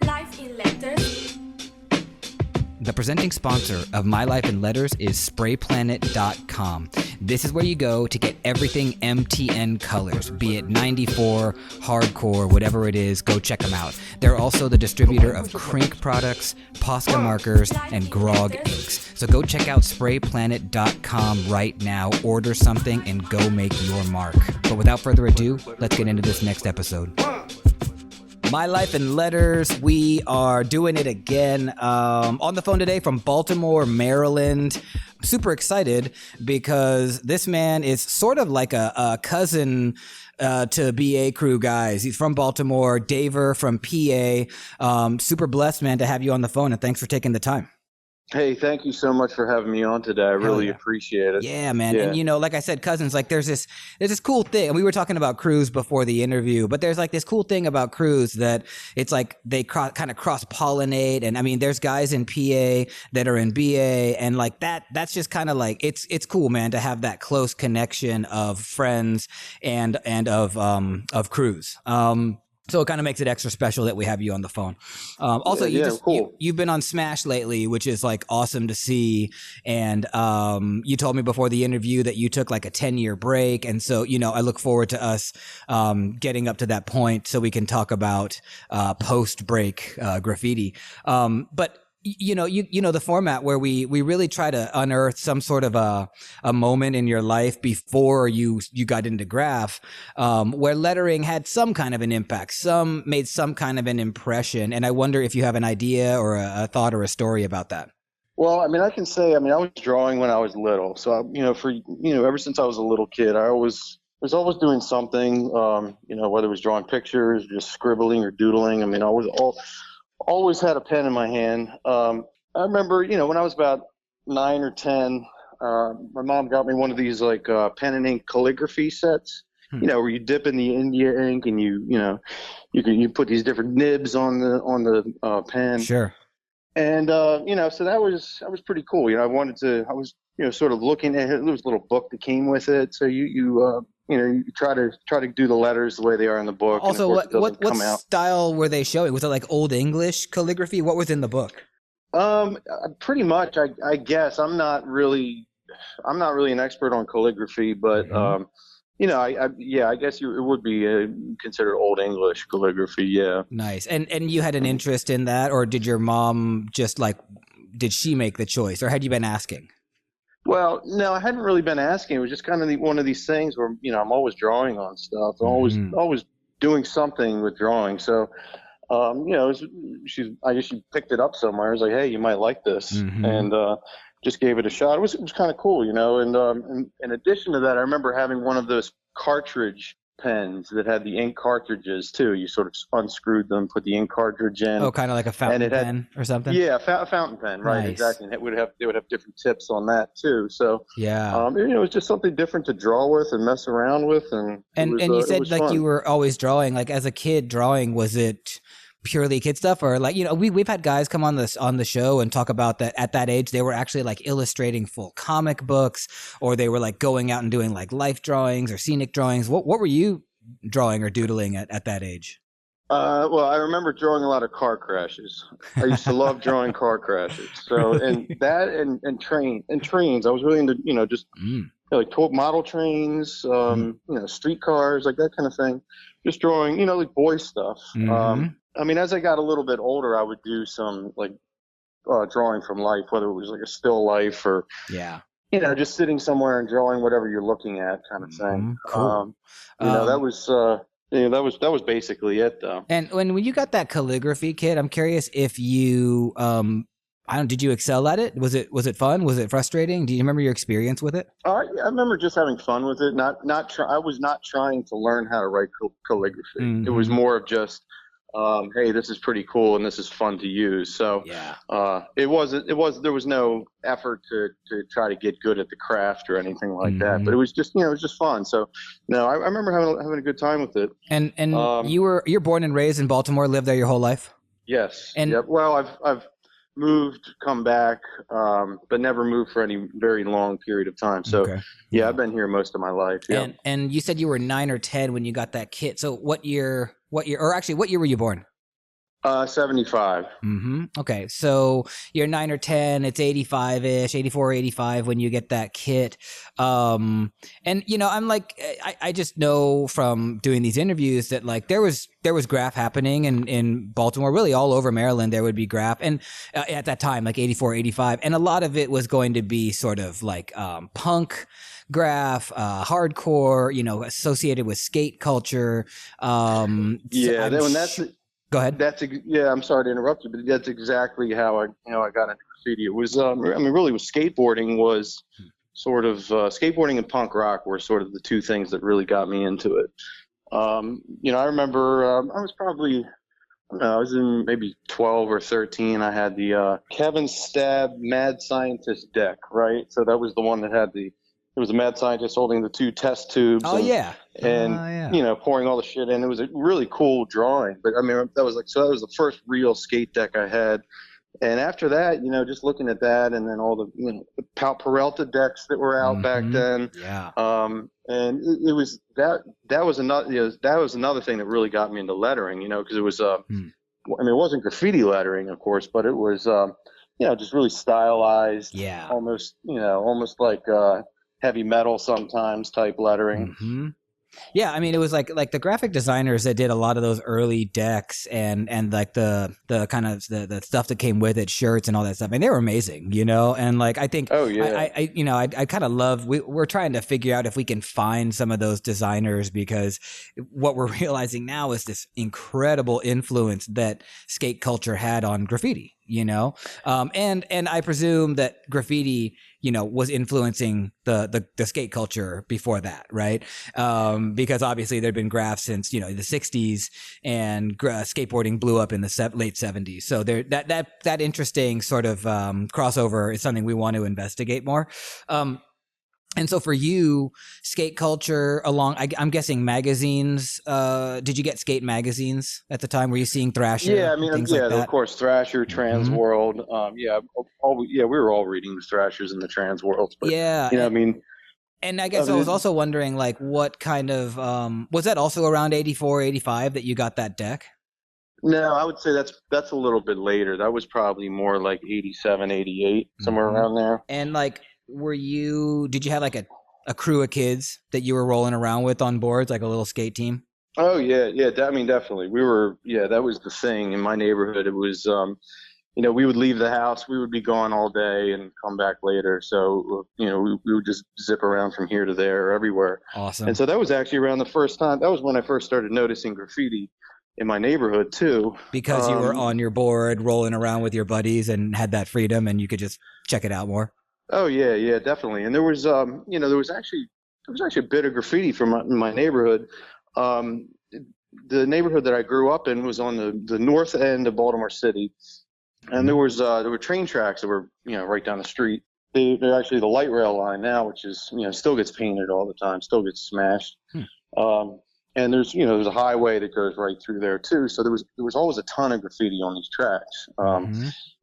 Life in Letters. The presenting sponsor of My Life in Letters is sprayplanet.com. This is where you go to get everything MTN colors, be it 94, hardcore, whatever it is, go check them out. They're also the distributor of Crink products, Posca markers, and Grog inks. So go check out sprayplanet.com right now, order something, and go make your mark. But without further ado, let's get into this next episode. My Life in Letters, we are doing it again. On the phone today from Baltimore, Maryland. I'm super excited because this man is sort of like a cousin to BA Crew guys. He's from Baltimore, Daver from PA. Super blessed, man, to have you on the phone, and thanks for taking the time. Hey, thank you so much for having me on today. I really appreciate it. Yeah, man. Yeah. And you know, like I said, cousins, like there's this cool thing. We were talking about crews before the interview, but there's like this cool thing about crews that it's like they kind of cross pollinate. And I mean, there's guys in PA that are in BA, and like that's just kind of like, it's cool, man, to have that close connection of friends and of crews. So it kind of makes it extra special that we have you on the phone. Also, you've been on Smash lately, which is like awesome to see. And you told me before the interview that you took like a 10-year break. And so, you know, I look forward to us getting up to that point so we can talk about post-break graffiti. But you know the format where we really try to unearth some sort of a moment in your life before you got into graph, where lettering had some kind of an impact, some made some kind of an impression. And I wonder if you have an idea or a thought or a story about that. Well, I mean, I can say, I was drawing when I was little. So, ever since I was a little kid, I was always doing something, whether it was drawing pictures, just scribbling or doodling. I mean, I was always had a pen in my hand. I remember, when I was about 9 or 10, my mom got me one of these like pen and ink calligraphy sets, where you dip in the India ink and you put these different nibs on the pen. Sure. And so that was pretty cool. I was sort of looking at it. There was a little book that came with it. So you try to do the letters the way they are in the book. Also, what style were they showing? Was it like Old English calligraphy? What was in the book? Pretty much, I guess. I'm not really an expert on calligraphy, but I guess it would be considered Old English calligraphy. Yeah. Nice. And you had an interest in that, or did your mom did she make the choice, or had you been asking? Well, no, I hadn't really been asking. It was just kind of one of these things where, I'm always drawing on stuff. I'm always doing something with drawing. So, I guess she picked it up somewhere. I was like, hey, you might like this. And just gave it a shot. It was kind of cool, And in addition to that, I remember having one of those cartridge pens that had the ink cartridges too. You sort of unscrewed them, put the ink cartridge in. Oh, kind of like a fountain pen or something. Yeah, a fountain pen, right? Nice. Exactly. And they would have different tips on that too. So yeah, it was just something different to draw with and mess around with, and you said like fun. You were always drawing. Like as a kid, drawing, was it purely kid stuff, or like we've had guys come on the show and talk about that at that age they were actually like illustrating full comic books, or they were like going out and doing like life drawings or scenic drawings. What were you drawing or doodling at that age? Well, I remember drawing a lot of car crashes. I used to love drawing car crashes. So and that and trains. I was really into just like model trains, streetcars, like that kind of thing. Just drawing, like boy stuff. As I got a little bit older, I would do some like drawing from life, whether it was like a still life or just sitting somewhere and drawing whatever you're looking at, kind of thing. Cool. That was basically it, though. And when you got that calligraphy kit, I'm curious if you did you excel at it? Was it fun? Was it frustrating? Do you remember your experience with it? I remember just having fun with it. I was not trying to learn how to write calligraphy. It was more of just hey, this is pretty cool and this is fun to use. So there was no effort to try to get good at the craft or anything like that. But it was just fun. So I remember having a good time with it. And you're born and raised in Baltimore, lived there your whole life? Yes. And well, I've moved, come back, but never moved for any very long period of time. So Okay. yeah, I've been here most of my life. Yeah. And you said you were 9 or 10 when you got that kit. So what year, or actually what year were you born? 75. Okay. So you're 9 or 10, it's 85-ish, 84, 85 when you get that kit. And I'm like, I just know from doing these interviews that like there was graph happening in Baltimore, really all over Maryland, there would be graph. And at that time, like 84, 85. And a lot of it was going to be sort of like punk graph, hardcore, associated with skate culture. Yeah, that's Go ahead. yeah. I'm sorry to interrupt you, but that's exactly how I got into graffiti. It was really, with skateboarding was sort of skateboarding and punk rock were sort of the two things that really got me into it. I remember I was probably, I was in maybe 12 or 13. I had the Kevin Stab Mad Scientist deck, right? So that was the one that had it was a mad scientist holding the two test tubes. Oh, yeah. Pouring all the shit in. It was a really cool drawing. But I mean, that was the first real skate deck I had. And after that, just looking at that, and then all the Peralta decks that were out back then. Yeah. And it was that was another thing that really got me into lettering. Because it was I mean, it wasn't graffiti lettering, of course, but it was just really stylized. Yeah. Almost like heavy metal sometimes type lettering. Yeah, I mean, it was like the graphic designers that did a lot of those early decks and like the kind of the stuff that came with it, shirts and all that stuff. I mean, they were amazing, and like I think, oh yeah, I kind of love. We're trying to figure out if we can find some of those designers, because what we're realizing now is this incredible influence that skate culture had on graffiti. And I presume that graffiti, was influencing the skate culture before that, right? Because obviously there'd been graph since, the 60s, and skateboarding blew up in the late 70s. So there, that interesting sort of crossover is something we want to investigate more. And so for you, skate culture I'm guessing magazines. Did you get skate magazines at the time? Were you seeing Thrasher? Yeah, I mean, things like that? of course, Thrasher, Trans World. We were all reading the Thrashers and the Trans Worlds. But, yeah, I mean. And I guess I was also wondering, like, what kind of was that also around 84, 85 that you got that deck? No, I would say that's a little bit later. That was probably more like 87, 88, somewhere around there. And like, did you have like a crew of kids that you were rolling around with on boards, like a little skate team? Oh yeah. I mean, definitely. We were, that was the thing in my neighborhood. It was, we would leave the house, we would be gone all day and come back later. So, we would just zip around from here to there, everywhere. Awesome. And so that was actually around the first time. That was when I first started noticing graffiti in my neighborhood too. Because you were on your board rolling around with your buddies and had that freedom, and you could just check it out more. Oh yeah, definitely. And there was, there was actually a bit of graffiti from my neighborhood. The neighborhood that I grew up in was on the north end of Baltimore City, and there were train tracks that were right down the street. They're actually the light rail line now, which is still gets painted all the time, still gets smashed. And there's a highway that goes right through there too. So there was always a ton of graffiti on these tracks.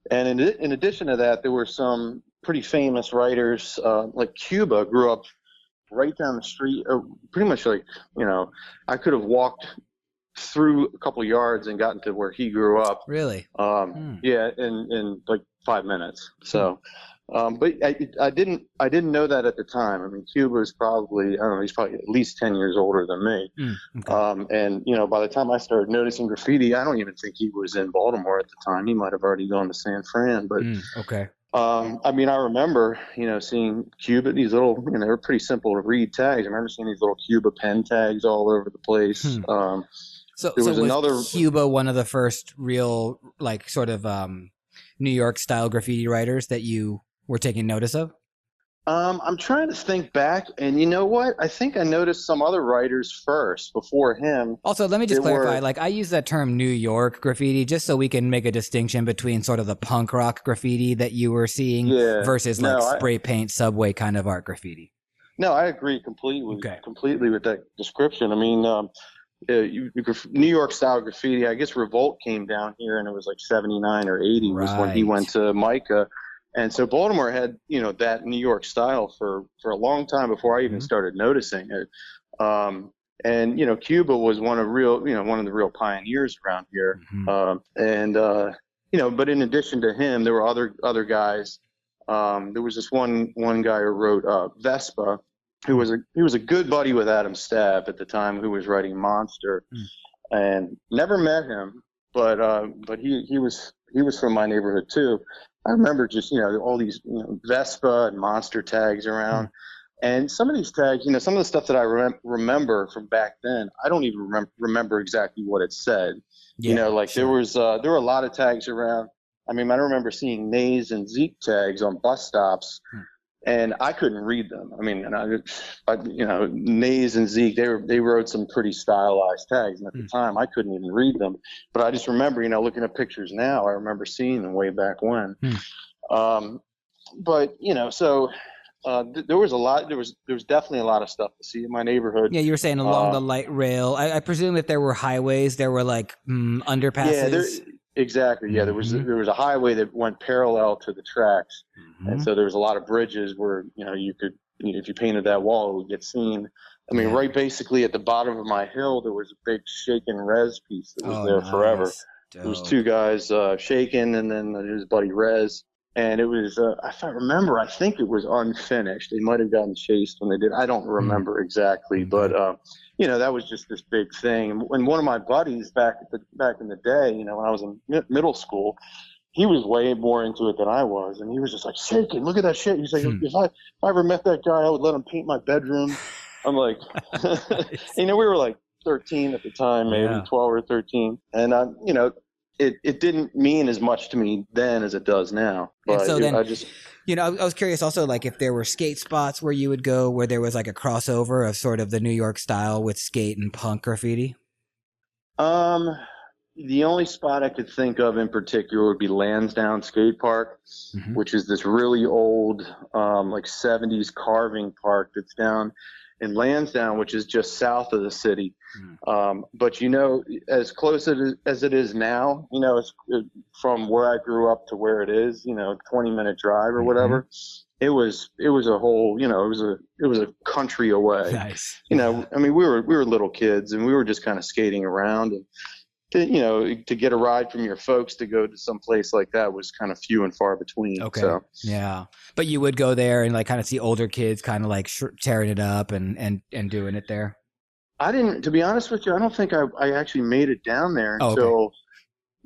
And in addition to that, there were some pretty famous writers, like Cuba grew up right down the street, pretty much like, I could have walked through a couple yards and gotten to where he grew up. Really? Yeah, in like 5 minutes. So, but I didn't know that at the time. I mean, Cuba is probably, I don't know, he's probably at least 10 years older than me. Okay. And, by the time I started noticing graffiti, I don't even think he was in Baltimore at the time. He might have already gone to San Fran, but okay. I mean, I remember, seeing Cuba, these little, they were pretty simple to read tags. I remember seeing these little Cuba pen tags all over the place. So was Cuba one of the first real, like, sort of New York style graffiti writers that you were taking notice of? I'm trying to think back, and you know what? I think I noticed some other writers first before him. Also, let me just clarify, like, I use that term New York graffiti just so we can make a distinction between sort of the punk rock graffiti that you were seeing versus spray paint subway kind of art graffiti. No, I agree completely with that description. I mean, New York style graffiti. I guess Revolt came down here, and it was like 79 or 80 was when he went Right. to Micah. And so Baltimore had, that New York style for a long time before I even Mhm. started noticing it. And Cuba was one of the real pioneers around here. Mhm. But in addition to him, there were other guys. There was this one guy who wrote Vespa, who Mm. was a good buddy with Adam Stabb at the time, who was writing Monster, Mm. and never met him, but he was from my neighborhood too. I remember just all these Vespa and Monster tags around. Mm. And some of these tags, some of the stuff that I remember from back then, I don't even remember exactly what it said. Yeah, Like sure. there were a lot of tags around. I mean, I remember seeing Nays and Zeke tags on bus stops, Mm. and I couldn't read them. I mean, Nays and Zeke, they wrote some pretty stylized tags, and at the Mm. time, I couldn't even read them. But I just remember, looking at pictures now, I remember seeing them way back when. Mm. Um, but so there was a lot. There was definitely a lot of stuff to see in my neighborhood. Yeah, you were saying along the Um, light rail. I presume if there were highways, there were like yeah, underpasses. exactly. Yeah, Mm-hmm. there was a highway that went parallel to the tracks, and Mm-hmm. so there was a lot of bridges where you could, if you painted that wall, it would get seen. I mean, Yeah. right basically at the bottom of my hill, there was a big shaken res piece that was Oh, there forever. nice. It was two Dope. guys shaking, and then his buddy Rez. And it was, if I remember, I think it was unfinished. They might have gotten chased when they did. I don't Mm. remember exactly, Okay. but that was just this big thing. And one of my buddies back in the day, when I was in middle school, he was way more into it than I was, and he was just like, shaking, look at that shit. He's like, if I ever met that guy, I would let him paint my bedroom. I'm like, Nice. we were like 13 at the time, maybe Yeah. 12 or 13, and it didn't mean as much to me then as it does now. And But so then, I just I was curious also, like if there were skate spots where you would go where there was like a crossover of sort of the New York style with skate and punk graffiti. um the only spot I could think of in particular would be Lansdowne Skate Park, Mm-hmm. which is this really old, like 70s carving park that's down in Lansdowne, which is just south of the city. Mm. But as close as it is now, from where I grew up to where it is, 20-minute drive or Mm-hmm. whatever. It was a whole, it was a country away. Nice. Yeah. I mean, we were little kids, and we were just kind of skating around, and to get a ride from your folks to go to some place like that was kind of few and far between. Okay. So Yeah. But you would go there and like kind of see older kids kind of like tearing it up and doing it there. I didn't, to be honest with you, I don't think I actually made it down there Oh, okay. until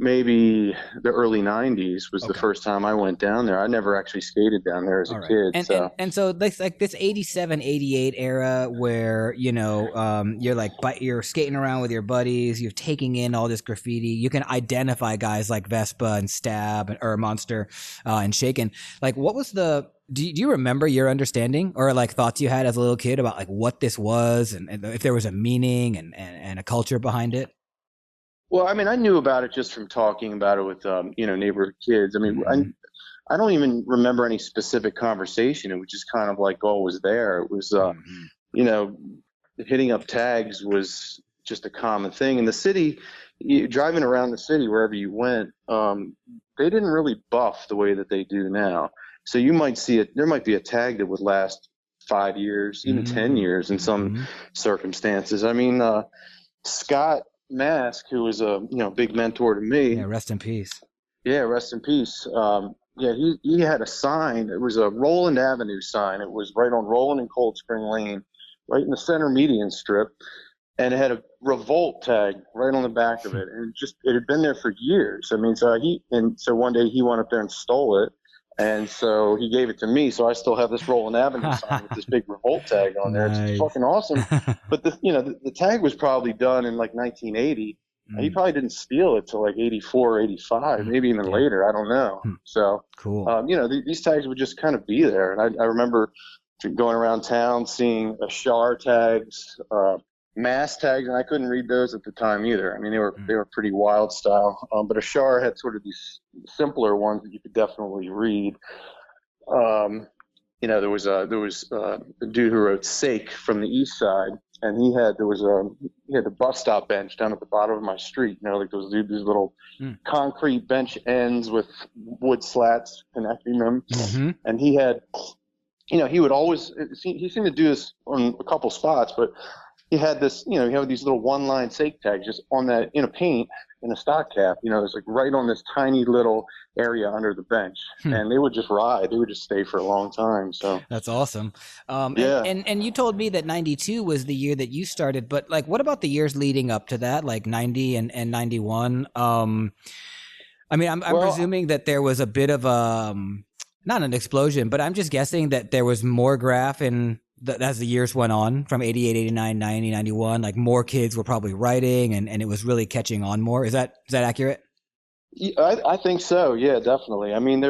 maybe the early 90s was the Okay. first time I went down there. I never actually skated down there as a All right. kid. And so this like this 87, 88 era where, you're like you're skating around with your buddies, you're taking in all this graffiti. You can identify guys like Vespa and Stab or Monster and Shaken. Like what was do you remember your understanding or like thoughts you had as a little kid about like what this was and if there was a meaning and a culture behind it? Well, I mean, I knew about it just from talking about it with, neighborhood kids. I mean, Mm-hmm. I don't even remember any specific conversation. It was just kind of like always there. It was, Mm-hmm. you know, hitting up tags was just a common thing in the city. Driving around the city wherever you went, they didn't really buff the way that they do now. So you might see it. There might be a tag that would last 5 years, even 10 years in some Mm-hmm. circumstances. I mean, Scott Mask, who was a big mentor to Yeah. me. Rest in peace. Yeah, rest in peace. Yeah, he had a sign. It was a Roland Avenue sign. It was right on Roland and Cold Spring Lane, right in the center median strip, and it had a revolt tag right on the back of it. And it had been there for years. I mean, so one day he went up there and stole it, and so he gave it to me. So I still have this Roland Avenue sign with this big revolt tag on there. It's Nice. fucking awesome. But the tag was probably done in like 1980. He Mm. probably didn't steal it till like 84, 85, Mm. maybe even Yeah. later. I don't know. Hmm. So, Cool. these tags would just kind of be there. And I remember going around town seeing Ashar tags, mass tags, and I couldn't read those at the time either. I mean, they were pretty wild style. But Ashar had sort of these simpler ones that you could definitely read. There was a dude who wrote Sake from the East Side, and he had the bus stop bench down at the bottom of my street. You know, like these little concrete bench ends with wood slats connecting them. Mm-hmm. And he had, you know, he would always he seemed to do this on a couple spots, but he had this, you know, you have these little one-line sake tags just on that in a paint in a stock cap. You know, it's like right on this tiny little area under the bench, and they would just ride. They would just stay for a long time. So that's awesome. Yeah. And you told me that 92 was the year that you started, but like, what about the years leading up to that, like 90 and 91? I mean, I'm presuming that there was a bit of not an explosion, but I'm just guessing that there was more graph as the years went on from 88, 89, 90, 91, like more kids were probably writing and it was really catching on more. Is that accurate? Yeah, I think so. Yeah, definitely. I mean,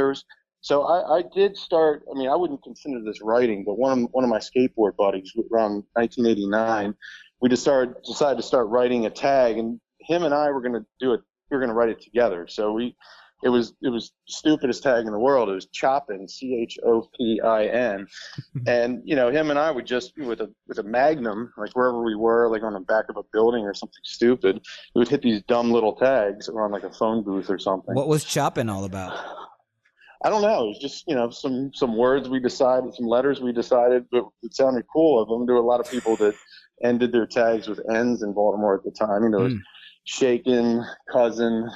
so I did start, I mean, I wouldn't consider this writing, but one of my skateboard buddies around 1989, we decided to start writing a tag, and him and I were going to do it. We were going to write it together. So it was the stupidest tag in the world. It was Chopin, Chopin, and you know, him and I would just with a Magnum, like wherever we were, like on the back of a building or something stupid, we would hit these dumb little tags around like a phone booth or something. What was Chopin all about? I don't know. It was just, you know, some words we decided, some letters we decided, but it sounded cool of them. There were a lot of people that ended their tags with N's in Baltimore at the time. You know, it was Shaken, Cousin.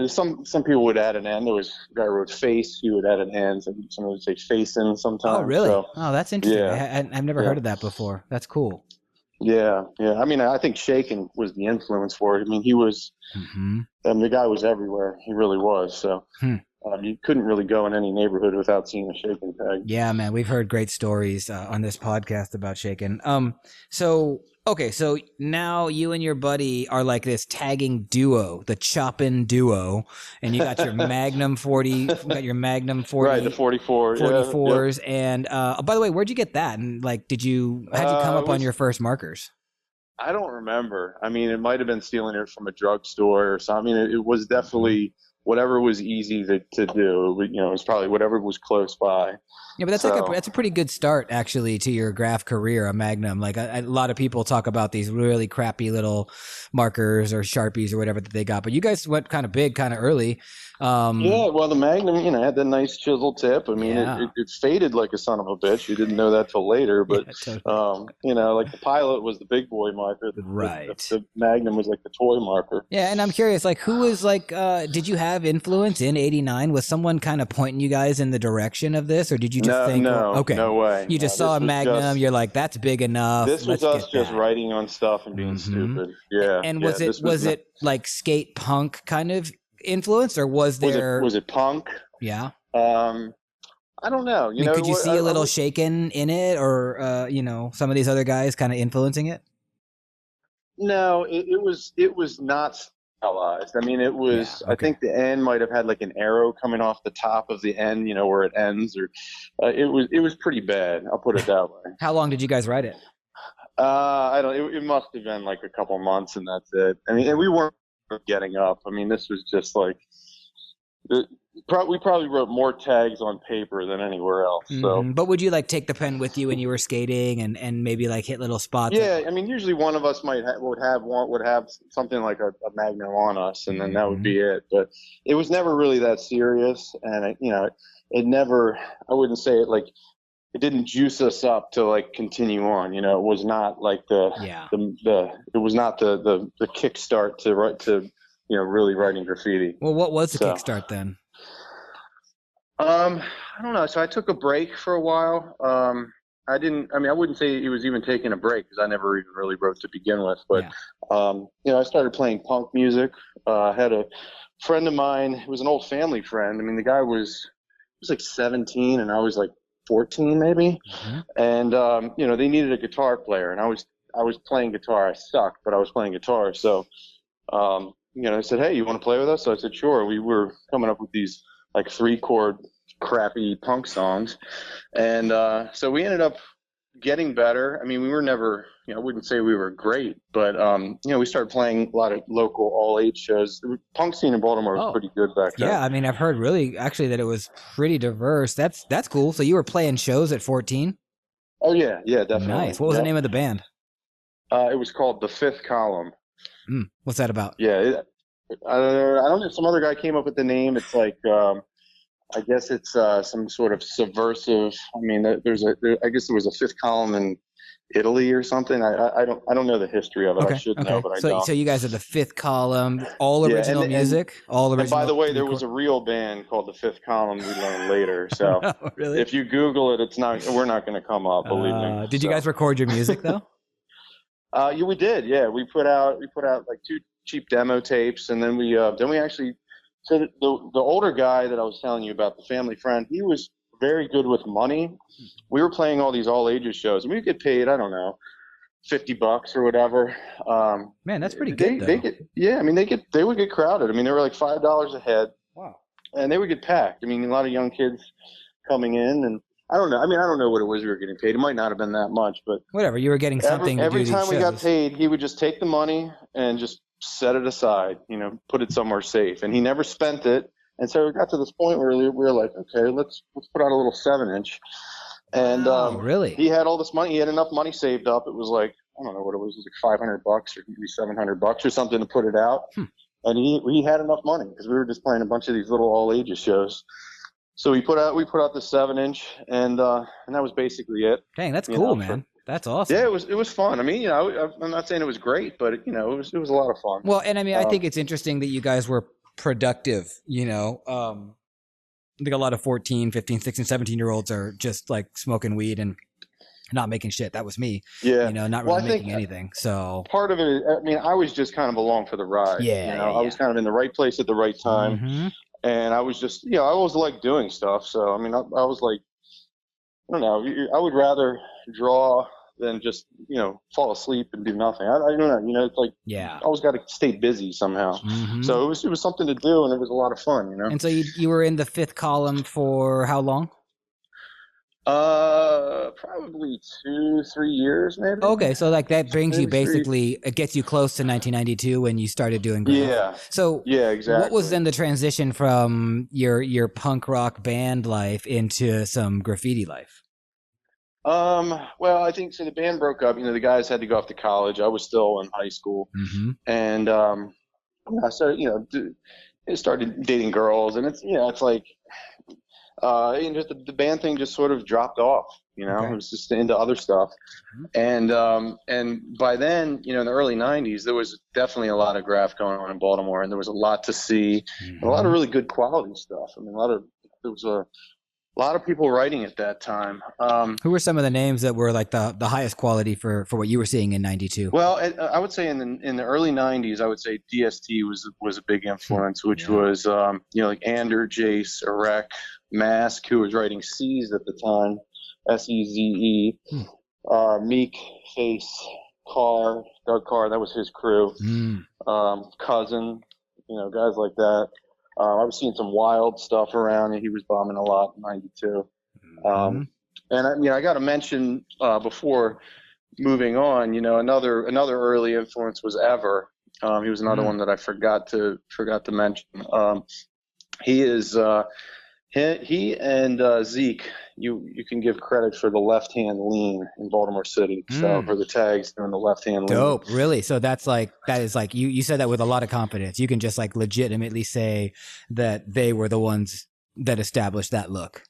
Some people would add an N. There was a guy who wrote face. He would add an N. So someone would say facing sometimes. Oh, really? So, oh, that's interesting. Yeah. I've never heard of that before. That's cool. Yeah. I mean, I think Shaken was the influence for it. I mean, he was, the guy was everywhere. He really was. So you couldn't really go in any neighborhood without seeing a Shaken tag. Yeah, man. We've heard great stories on this podcast about Shaken. Okay, so now you and your buddy are like this tagging duo, the Chopin duo, and you got your Magnum 40, you got your Magnum 40, right? The 44, 44s, yeah. And by the way, where'd you get that? And like, how'd you come up on your first markers? I don't remember. I mean, it might have been stealing it from a drugstore or something. I mean, it was definitely whatever was easy to do. You know, it was probably whatever was close by. Yeah, but that's a pretty good start actually to your graph career, a Magnum. Like a lot of people talk about these really crappy little markers or Sharpies or whatever that they got, but you guys went kind of big, kind of early. Yeah, well, the Magnum, you know, had the nice chisel tip. I mean, it faded like a son of a bitch. You didn't know that till later, but you know, like the Pilot was the big boy marker. The Magnum was like the toy marker. Yeah, and I'm curious, like, who was like, did you have influence in '89? Was someone kind of pointing you guys in the direction of this, or did you just think, okay, no way, you just saw a Magnum, you're like, that's big enough. This was us just writing on stuff and being stupid. Yeah. And was it like skate punk kind of influence, or was it punk? Yeah. I don't know. You know, could you see a little Shaken in it, or you know, some of these other guys kind of influencing it? No, it was not stylized. I mean, it was. I think the end might have had like an arrow coming off the top of the end, you know, where it ends, or it was pretty bad. I'll put it that way. How long did you guys write it? I don't. It must have been like a couple months, and that's it. I mean, and we weren't getting up. I mean, this was just like we probably wrote more tags on paper than anywhere else. So, but would you like take the pen with you when you were skating and maybe like hit little spots? Yeah, I mean, usually one of us would have something like a Magnum on us, and then that would be it. But it was never really that serious, and it never. I wouldn't say it like. It didn't juice us up to like continue on. You know, it was not like it was not the kickstart to you know, really writing graffiti. Well, what was the kickstart then? I don't know. So I took a break for a while. I wouldn't say it was even taking a break because I never even really wrote to begin with. But you know, I started playing punk music. I had a friend of mine. It was an old family friend. I mean, the guy was like 17, and I was like 14 maybe, and you know, they needed a guitar player, and I was playing guitar. I sucked, but I was playing guitar. So you know, I said, hey, you want to play with us? So I said, sure. We were coming up with these like 3-chord crappy punk songs, and so we ended up getting better. I mean, we were never, you know, I wouldn't say we were great, but you know, we started playing a lot of local all-age shows. The punk scene in Baltimore was pretty good back then. Yeah, I mean, I've heard really actually that it was pretty diverse. That's cool. So you were playing shows at 14? Oh yeah, definitely. Nice. What was the name of the band? It was called The Fifth Column. What's that about? Yeah, I don't know. Some other guy came up with the name. It's like I guess it's some sort of subversive. I mean, I guess there was a fifth column in Italy or something. I don't know the history of it. I Okay. should know, Okay. but I So don't. so you guys are the Fifth Column, all Yeah, original music, all and by original the way, there was record. a real band called The Fifth Column. We learned later. So No, really? if you Google it, we're not going to come up. Believe me. Did you So. guys record your music though? Yeah, we did. Yeah, we put out like 2 cheap demo tapes, and then we actually. So the older guy that I was telling you about, the family friend, he was very good with money. We were playing all these all ages shows, and we get paid, I don't know, $50 or whatever. Man, that's pretty good though. I mean they would get crowded. I mean they were like $5 a head, Wow. and they would get packed. I mean a lot of young kids coming in, and I don't know. I mean I don't know what it was we were getting paid. It might not have been that much, but Whatever, you were getting something to do every these time we got shows. paid, he would just take the money and just set it aside, put it somewhere safe, and he never spent it. And so it got to this point where we were like, okay, let's put out a little 7-inch. And Wow, really? he had all this money. He had enough money saved up. It was like, I don't know what it was like $500 or maybe $700 or something to put it out. And he had enough money because we were just playing a bunch of these little all ages shows. So we put out the 7-inch, and that was basically it. Dang, that's cool, man. That's awesome. Yeah, it was fun. I mean, I'm not saying it was great, but it was a lot of fun. Well, and I mean, I think it's interesting that you guys were productive, I think a lot of 14, 15, 16, 17-year-olds are just like smoking weed and not making shit. That was me. Yeah. Not really making anything. So part of it, I mean, I was just kind of along for the ride. Yeah. I was kind of in the right place at the right time. Mm-hmm. And I was just, I always liked doing stuff. So, I mean, I was like, I don't know, I would rather draw than just, fall asleep and do nothing. I don't know, it's like, I always got to stay busy somehow. Mm-hmm. So it was something to do, and it was a lot of fun, And so you were in the Fifth Column for how long? Probably 2-3 years, maybe. Okay, so like that brings you basically, it gets you close to 1992 when you started doing graf. Yeah. So yeah, exactly. What was then the transition from your punk rock band life into some graffiti life? Well, I think so. The band broke up. The guys had to go off to college. I was still in high school, and I started, I started dating girls, and it's like, just the band thing just sort of dropped off. Okay. It was just into other stuff, and by then, in the early '90s, there was definitely a lot of graf going on in Baltimore, and there was a lot to see, and a lot of really good quality stuff. I mean, there was a lot of people writing at that time. Who were some of the names that were like the highest quality for what you were seeing in '92? Well, I would say in the early '90s, I would say DST was a big influence, which was like Ander, Jace, Erec, Mask, who was writing Seized at the time, SEZE, Meek, Face, Carr, Doug Carr, that was his crew, Cousin, guys like that. I was seeing some wild stuff around, and he was bombing a lot in '92. And I got to mention before moving on, another early influence was Ever. He was another one that I forgot to mention. He is he and Zeke. You can give credit for the left hand lean in Baltimore City. So for the tags doing the left hand lean. Dope, really. So that is like you said that with a lot of confidence. You can just like legitimately say that they were the ones that established that look.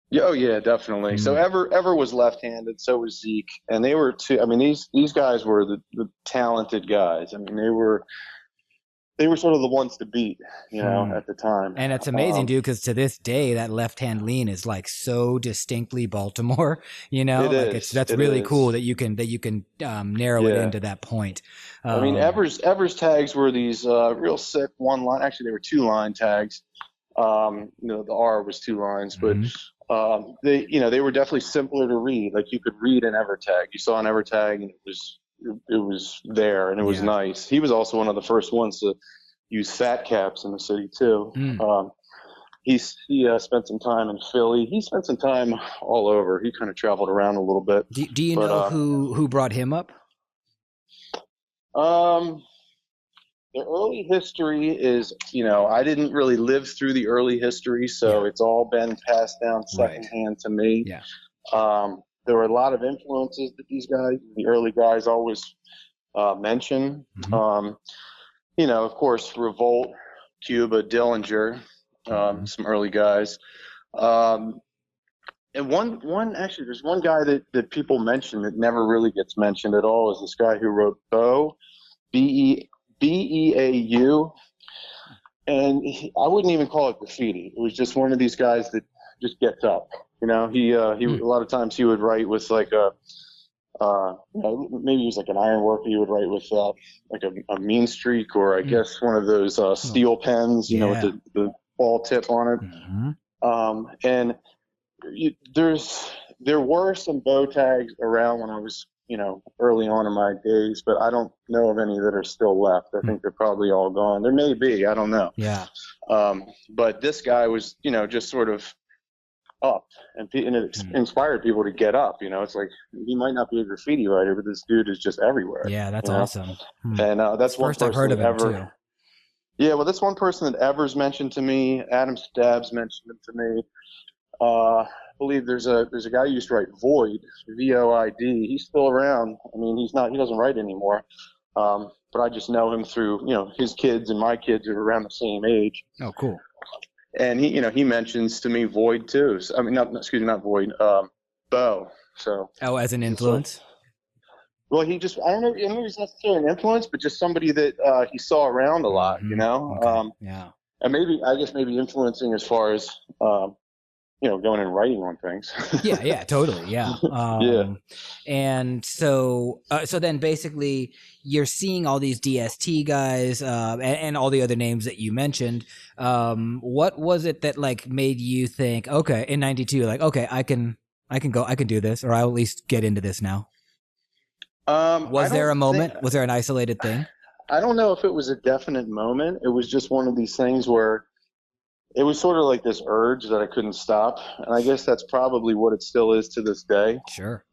Yeah, oh yeah, definitely. So Ever was left-handed, so was Zeke, and they were two. I mean, these guys were the talented guys. I mean, they were sort of the ones to beat, at the time. And it's amazing, dude, because to this day, that left-hand lean is like so distinctly Baltimore. That's really cool that you can narrow it into that point. I mean, Ever's tags were these real sick one line. Actually, they were 2-line tags. The R was 2 lines, but they were definitely simpler to read. Like you could read an Ever tag. You saw an Ever tag, and it was there, and it was nice. He was also one of the first ones to use fat caps in the city too. He spent some time in Philly. He spent some time all over. He kind of traveled around a little bit. Do you know who brought him up? The early history is, I didn't really live through the early history, so it's all been passed down secondhand to me. Yeah. there were a lot of influences that these guys, the early guys, always mention. Mm-hmm. Of course, Revolt, Cuba, Dillinger, some early guys. Um, and actually, there's one guy that people mention that never really gets mentioned at all, is this guy who wrote Beau, Beau, and I wouldn't even call it graffiti. It was just one of these guys that just gets up. He a lot of times he would write with like maybe he was like an iron worker. He would write with like a mean streak, or I guess one of those steel pens, with the ball tip on it. And there were some bow tags around when I was, early on in my days, but I don't know of any that are still left. I think they're probably all gone. There may be, I don't know. Yeah. But this guy was, just sort of up, and it inspired people to get up. It's like, he might not be a graffiti writer, but this dude is just everywhere. Yeah, that's awesome. And that's one first I've person heard of that him ever. too. Yeah, well, that's one person that ever's mentioned to me. Adam Stubbs mentioned him to me. I believe there's a guy who used to write Void, Void. He's still around. I mean, he doesn't write anymore. But I just know him through, his kids and my kids are around the same age. Oh, cool. And he mentions to me Void too. So, I mean, not Void, Beau. So. Oh, as an influence? Well, I don't know if he's necessarily an influence, but just somebody that he saw around a lot, Okay. Yeah. And maybe influencing as far as, going and writing on things. yeah, totally. Yeah. Yeah. And so then basically you're seeing all these DST guys, and all the other names that you mentioned. What was it that like made you think, okay, in 92, like, okay, I can do this, or I'll at least get into this now? Was there a moment? Was there an isolated thing? I don't know if it was a definite moment. It was just one of these things where it was sort of like this urge that I couldn't stop. And I guess that's probably what it still is to this day. Sure.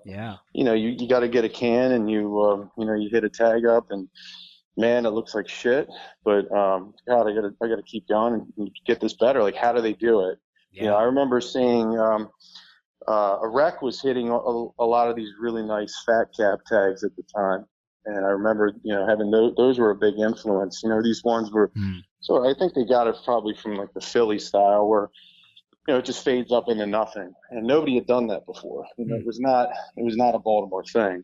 Yeah. You got to get a can, and you hit a tag up, and man, it looks like shit, but God, I gotta keep going and get this better. Like, how do they do it? Yeah. I remember seeing a rec was hitting a lot of these really nice fat cap tags at the time. And I remember, having those were a big influence. These ones were, so I think they got it probably from like the Philly style, where, it just fades up into nothing. And nobody had done that before. It was not a Baltimore thing,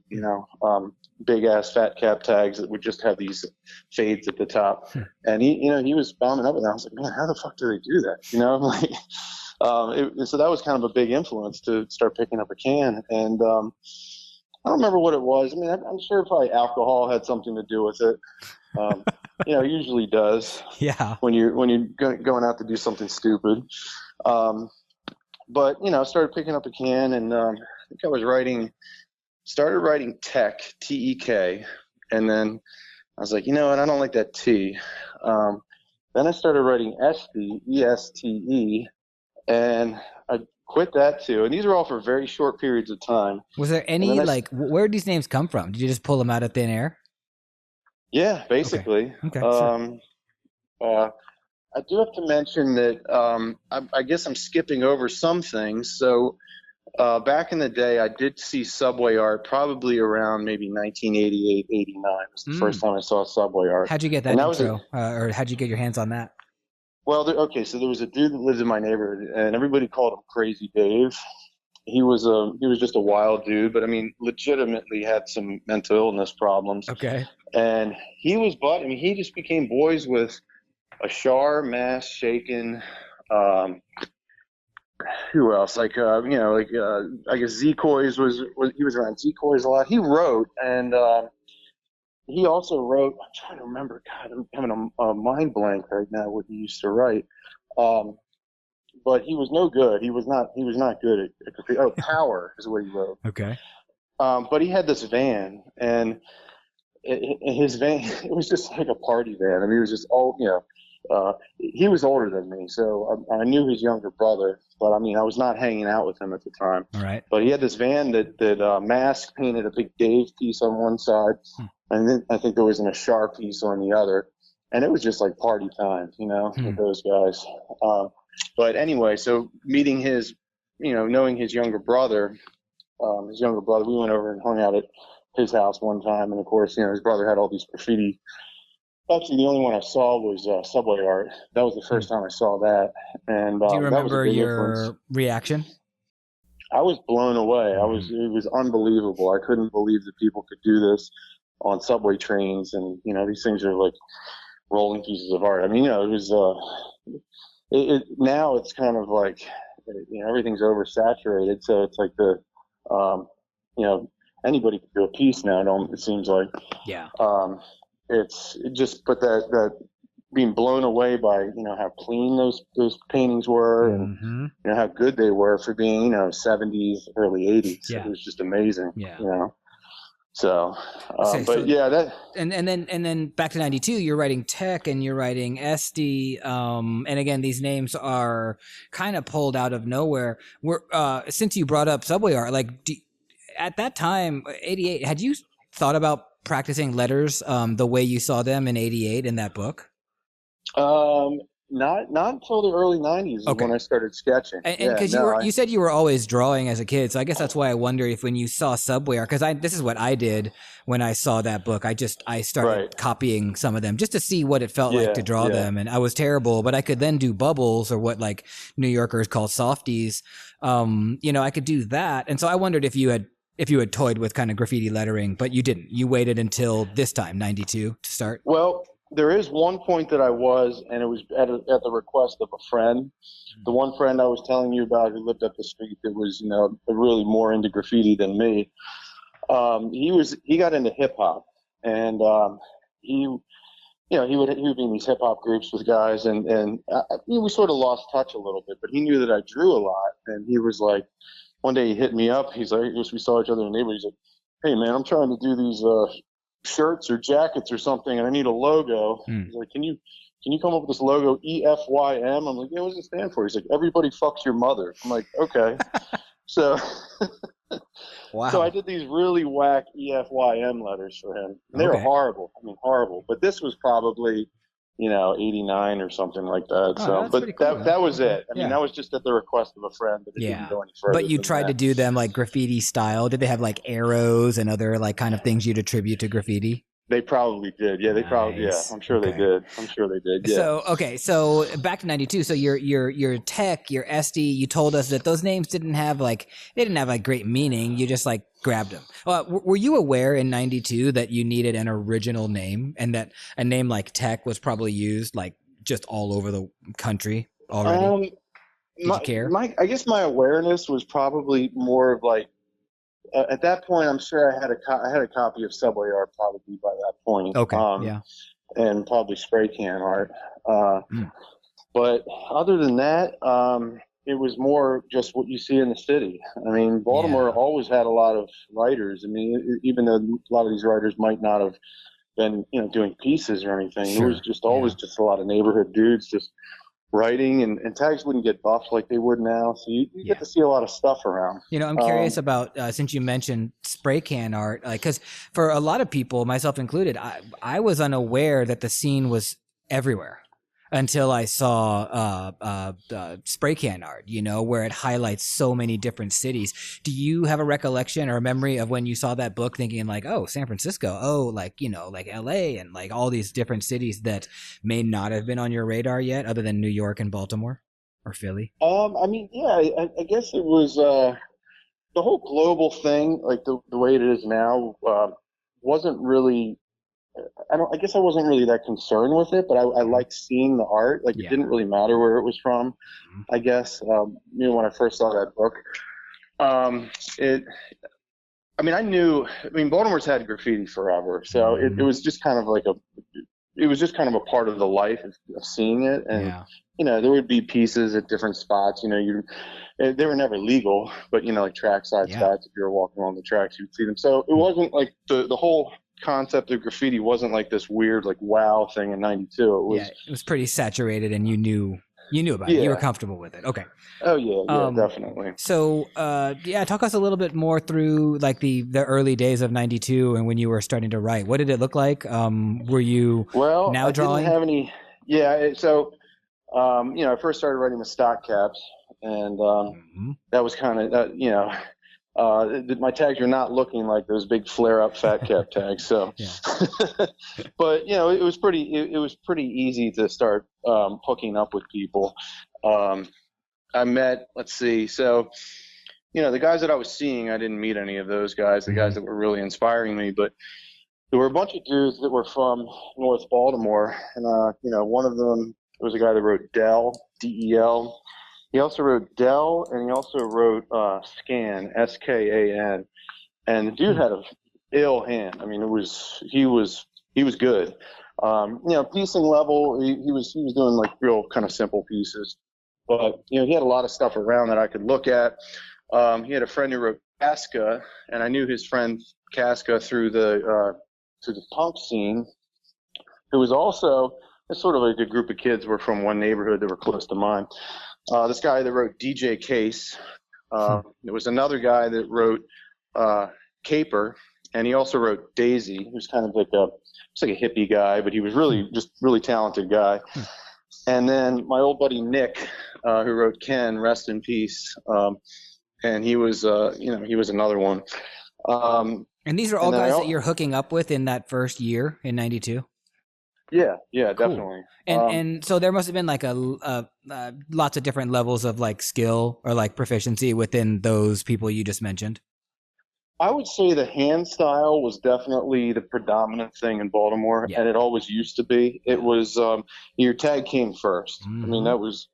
big ass fat cap tags that would just have these fades at the top. And he was bombing up with that. I was like, man, how the fuck do they do that? Like, so that was kind of a big influence to start picking up a can. And, I don't remember what it was. I mean, I'm sure probably alcohol had something to do with it. Usually does. Yeah. When you're going out to do something stupid. But I started picking up a can, and I think I was started writing Tech, T-E-K, and then I was like, you know what? I don't like that T. Then I started writing Este, E-S-T-E, and I quit that too. And these are all for very short periods of time. Was there any where did these names come from? Did you just pull them out of thin air? Yeah, basically. Okay. I do have to mention that I guess I'm skipping over some things. So back in the day, I did see Subway art probably around maybe 1988, 89 was the first time I saw Subway art. How'd you get that intro? Or how'd you get your hands on that? Well, so there was a dude that lived in my neighborhood, and everybody called him Crazy Dave. He was just a wild dude, but I mean, legitimately had some mental illness problems. Okay. And he just became boys with Ashar, Mass, Shaken, who else? I guess Z-Coys he was around Z-Coys a lot. He wrote, and he also wrote, I'm trying to remember, God, I'm having a mind blank right now what he used to write. But he was no good. He was not good at Power is what he wrote. Okay. But he had this van, and his van, it was just like a party van. I mean, it was just he was older than me, so I knew his younger brother, but I mean, I was not hanging out with him at the time. All right. But he had this van that Mask painted a big Dave piece on one side, and then I think there was an Ashar piece on the other, and it was just like party time, with those guys. But anyway, so meeting knowing his younger brother, his younger brother. We went over and hung out at his house one time, and of course, his brother had all these graffiti. Actually, the only one I saw was Subway art. That was the first time I saw that, and Do you that was a remember big influence. your reaction? I was blown away. It was unbelievable. I couldn't believe that people could do this on subway trains, and these things are like rolling pieces of art. I mean, it was. Now it's kind of like, everything's oversaturated, so it's like you know, anybody can do a piece now. It seems like. Yeah. It's just, but that being blown away by how clean those paintings were, and how good they were for being 70s, early 80s. Yeah. It was just amazing. Yeah. So, Okay, but so- yeah, that. And then back to 92, you're writing Tech and you're writing SD. And again, these names are kind of pulled out of nowhere. Since you brought up Subway art, like at that time, 88, had you thought about practicing letters the way you saw them in 88 in that book? Not until the early 90s is Okay. when I started sketching. And because you said you were always drawing as a kid, so I guess that's why I wonder if when you saw Subway art, because this is what I did when I saw that book. I started copying some of them just to see what it felt like to draw them, and I was terrible, but I could then do bubbles, or what like New Yorkers call softies. I could do that, and so I wondered if you had toyed with kind of graffiti lettering, but you didn't. You waited until this time, 92, to start. Well, there is one point that I was, and it was at the request of a friend. The one friend I was telling you about who lived up the street that was, really more into graffiti than me. He got into hip hop, and he would be in these hip hop groups with guys, and we sort of lost touch a little bit. But he knew that I drew a lot, and he was like, one day he hit me up. He's like, we saw each other in the neighborhood. He's like, "Hey man, I'm trying to do these shirts or jackets or something, and I need a logo." He's like, can you come up with this logo, EFYM? I'm like, yeah, what does it stand for? He's like, everybody fucks your mother. I'm like, okay. So wow. So I did these really whack EFYM letters for him. And they were horrible. I mean, horrible. But this was probably 89 or something like that. Oh, so, but cool, that was it. I mean, Yeah. that was just at the request of a friend, but it didn't go any further. But you than tried that. to do them like graffiti style. Did they have like arrows and other like kind of things you'd attribute to graffiti? They probably did. Yeah, they probably. Yeah, I'm sure they did. Yeah. So back to 92. So your Tech, your SD, you told us that those names didn't have like great meaning. You just like grabbed them. Were you aware in 92 that you needed an original name, and that a name like Tech was probably used like just all over the country already? Did you care? I guess my awareness was probably more of like, at that point, I'm sure I had a copy of Subway art probably by that point. Okay. Yeah. And probably spray can art. But other than that, it was more just what you see in the city. I mean, Baltimore always had a lot of writers. I mean, even though a lot of these writers might not have been, doing pieces or anything, Sure. it was just always just a lot of neighborhood dudes just writing, and tags wouldn't get buffed like they would now. So you get to see a lot of stuff around. I'm curious about, since you mentioned spray can art, like, because for a lot of people, myself included, I was unaware that the scene was everywhere until I saw spray can art, where it highlights so many different cities. Do you have a recollection or a memory of when you saw that book thinking like, oh, San Francisco, oh, like, like LA and like all these different cities that may not have been on your radar yet other than New York and Baltimore or Philly? I mean, yeah, I guess it was the whole global thing, like the way it is now, wasn't really. I guess I wasn't really that concerned with it, but I liked seeing the art. Like it didn't really matter where it was from. I guess when I first saw that book, Baltimore's had graffiti forever, so it was just kind of like a part of the life of seeing it, and there would be pieces at different spots. They were never legal, but like trackside spots. If you were walking along the tracks, you'd see them. So it wasn't like the whole concept of graffiti wasn't like this weird like wow thing in 92. It was pretty saturated, and you knew about it. You were comfortable with it. Okay. Oh yeah, definitely. So talk us a little bit more through like the early days of 92 and when you were starting to write. What did it look like? Were you now drawing? Didn't have any. Yeah. So I first started writing with stock caps, and that was kind of my tags are not looking like those big flare up fat cap tags. So, Yeah. but it was pretty easy to start hooking up with people. I met, let's see, so the guys that I was seeing, I didn't meet any of those guys, the guys that were really inspiring me, but there were a bunch of dudes that were from North Baltimore, and one of them was a guy that wrote Del, Del. He also wrote Del, and he also wrote Scan, Skan, and the dude had a ill hand. I mean, he was good. Piecing level, he was doing like real kind of simple pieces, but he had a lot of stuff around that I could look at. He had a friend who wrote Casca, and I knew his friend Casca through the punk scene, who was also sort of like a group of kids were from one neighborhood that were close to mine. This guy that wrote DJ Case. There was another guy that wrote Caper, and he also wrote Daisy. He was kind of like a hippie guy, but he was really talented guy. And then my old buddy Nick, who wrote Ken, rest in peace. And he was another one. And these are all guys that you're hooking up with in that first year in '92. Yeah, cool. definitely. And so there must have been like lots of different levels of like skill or like proficiency within those people you just mentioned. I would say the hand style was definitely the predominant thing in Baltimore, and it always used to be. It was your tag came first. I mean, that was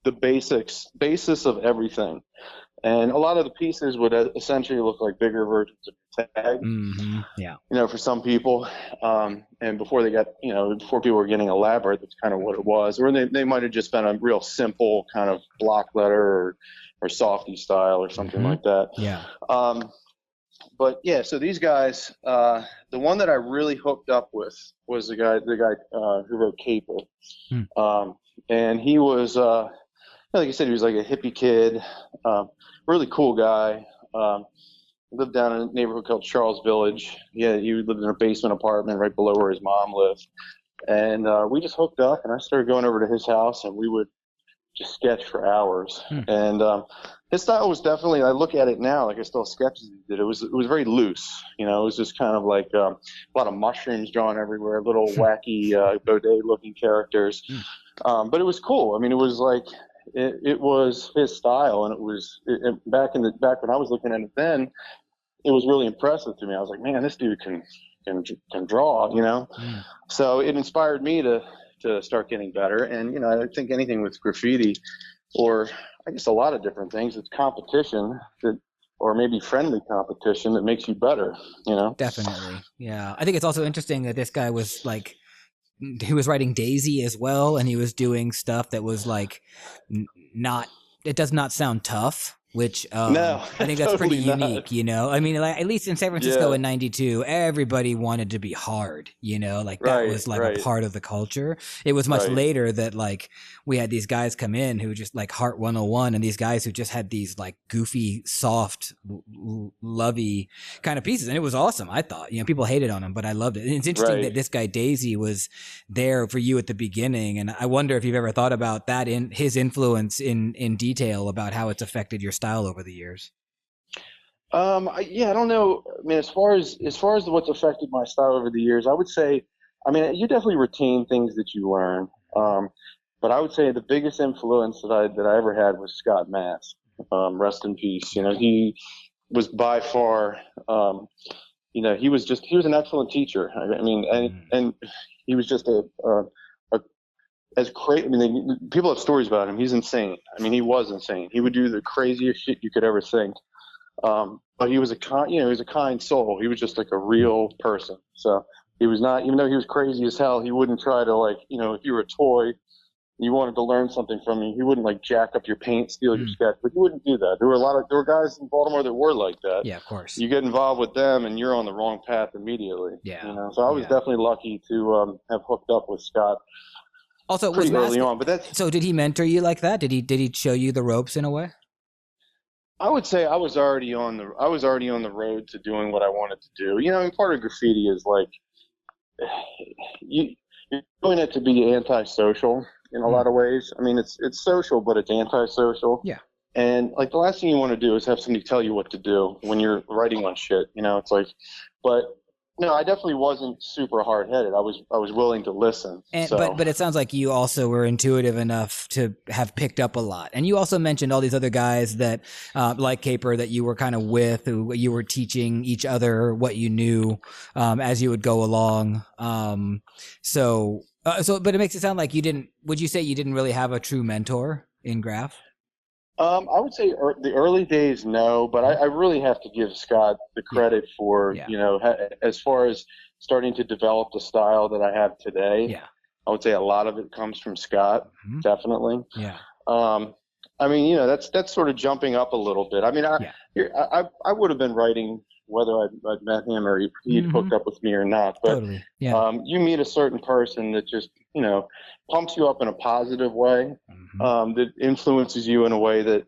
the basis of everything. And a lot of the pieces would essentially look like bigger versions of tag. For some people, and before they got, before people were getting elaborate, that's kind of what it was. Or they might have just been a real simple kind of block letter or softy style or something like that. Yeah. But yeah, so these guys, the one that I really hooked up with was the guy who wrote Caper, and he was, like I said, he was like a hippie kid, really cool guy. Lived down in a neighborhood called Charles Village. Yeah, he lived in a basement apartment right below where his mom lived, and we just hooked up. And I started going over to his house, and we would just sketch for hours. And his style was definitely, I look at it now, like I still sketches he did. It was very loose. It was just kind of like a lot of mushrooms drawn everywhere, little wacky Baudet looking characters. But it was cool. I mean, it was like it was his style, and it was back when I was looking at it then, it was really impressive to me. I was like, man, this dude can draw, So it inspired me to start getting better. And I think anything with graffiti, or I guess a lot of different things, it's competition or maybe friendly competition that makes you better. Definitely, yeah. I think it's also interesting that this guy was like, he was writing Daisy as well, and he was doing stuff that was like it does not sound tough, which no, I think that's pretty unique, I mean, like, at least in San Francisco in '92, everybody wanted to be hard, like that was like a part of the culture. It was much later that like we had these guys come in who just like Heart 101, and these guys who just had these like goofy, soft, lovey kind of pieces, and it was awesome. I thought, people hated on him, but I loved it. And it's interesting that this guy Daisy was there for you at the beginning, and I wonder if you've ever thought about that, in his influence in detail, about how it's affected your style over the years. I don't know. I mean, as far as what's affected my style over the years, I would say, I mean, you definitely retain things that you learn. But I would say the biggest influence that I ever had was Scott Mass. Rest in peace. He was by far, he was an excellent teacher. I mean, and he was just as crazy. I mean, people have stories about him. He's insane. I mean, he was insane. He would do the craziest shit you could ever think. But he was a kind soul. He was just like a real person. So he was not, even though he was crazy as hell, he wouldn't try to, like, if you were a toy, you wanted to learn something from him, he wouldn't like jack up your paint, steal your sketch, but he wouldn't do that. There were guys in Baltimore that were like that. Yeah, of course. You get involved with them and you're on the wrong path immediately. Yeah. So I was definitely lucky to have hooked up with Scott. Also, pretty early on, but so did he mentor you like that? Did he show you the ropes in a way? I would say I was already on the road to doing what I wanted to do. I mean, part of graffiti is like you're doing it to be antisocial in a lot of ways. I mean, it's social, but it's antisocial. Yeah. And like the last thing you want to do is have somebody tell you what to do when you're writing on shit. It's like, but no, I definitely wasn't super hard headed. I was willing to listen. And So but it sounds like you also were intuitive enough to have picked up a lot. And you also mentioned all these other guys that, like Caper, that you were kind of with, who you were teaching each other what you knew as you would go along. But it makes it sound like you didn't. Would you say you didn't really have a true mentor in graph? I would say the early days, no, but I really have to give Scott the credit for, Yeah. as far as starting to develop the style that I have today. Yeah. I would say a lot of it comes from Scott, definitely. Yeah. I mean, that's sort of jumping up a little bit. I mean, I would have been writing whether I'd met him or he'd hooked up with me or not. But Totally. Yeah. you meet a certain person that just, pumps you up in a positive way, that influences you in a way that,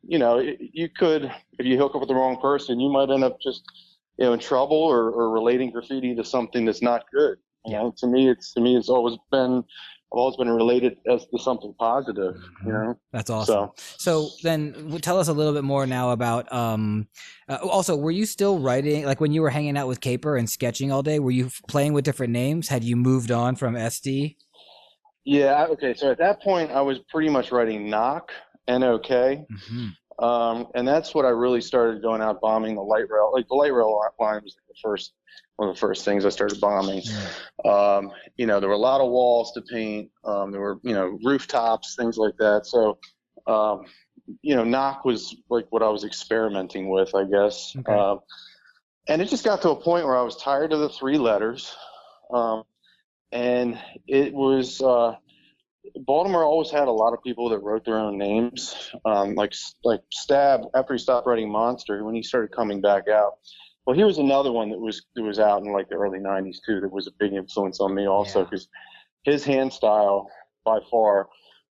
you could, if you hook up with the wrong person, you might end up just, in trouble or relating graffiti to something that's not good. To me, it's always been, I've always been related as to something positive. That's awesome. So then tell us a little bit more now about, also, were you still writing, like when you were hanging out with Caper and sketching all day, were you playing with different names? Had you moved on from SD? Yeah. Okay. So at that point, I was pretty much writing knock, NOK. And that's what I really started going out bombing the light rail. Like the light rail line was one of the first things I started bombing. There were a lot of walls to paint. There were, rooftops, things like that. So, knock was like what I was experimenting with, I guess. Okay. And it just got to a point where I was tired of the three letters. And it was, Baltimore always had a lot of people that wrote their own names. Like Stab, after he stopped writing Monster, when he started coming back out. Well, he was another one that was out in like the early '90s too. That was a big influence on me also, because his hand style by far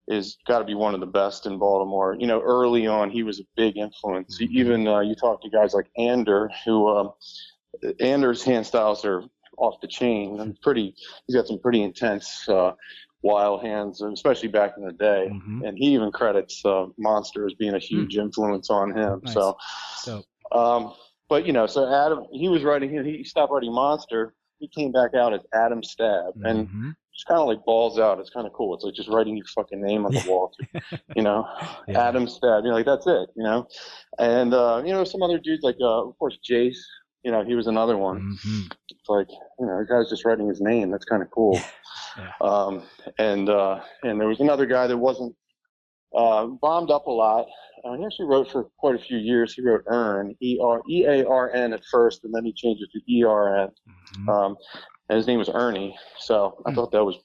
is got to be one of the best in Baltimore. Early on he was a big influence. Even you talk to guys like Ander, who Ander's hand styles are off the chain. And he's got some pretty intense, wild hands, especially back in the day. And he even credits Monster as being a huge influence on him. Nice. So, but so Adam, he was writing. He stopped writing Monster. He came back out as Adam Stab, and it's kind of like balls out. It's kind of cool. It's like just writing your fucking name on the wall. Adam Stab. Like that's it. And some other dudes like of course Jace. He was another one. It's like, the guy's just writing his name. That's kind of cool. And there was another guy that wasn't bombed up a lot. He actually wrote for quite a few years. He wrote Earn, EARN at first, and then he changed it to ERN. And his name was Ernie. So I thought that was,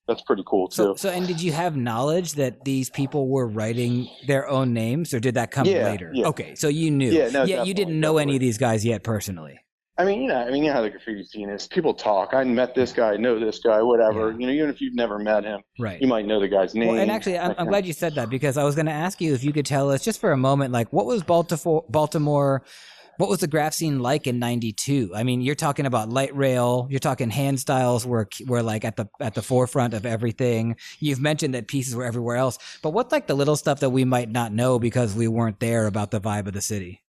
that's pretty cool too. So, and did you have knowledge that these people were writing their own names, or did that come later? Yeah. Okay, so you knew. Yeah, no, you didn't know any of these guys yet personally. I mean, you know how the graffiti scene is. People talk. I met this guy, know this guy, whatever. Even if you've never met him, you might know the guy's name. Well, and actually, I'm glad you said that, because I was going to ask you if you could tell us just for a moment, like, what was Baltimore? What was the graph scene like in '92? I mean, you're talking about light rail. You're talking hand styles were like at the forefront of everything. You've mentioned that pieces were everywhere else, but what's like the little stuff that we might not know because we weren't there about the vibe of the city?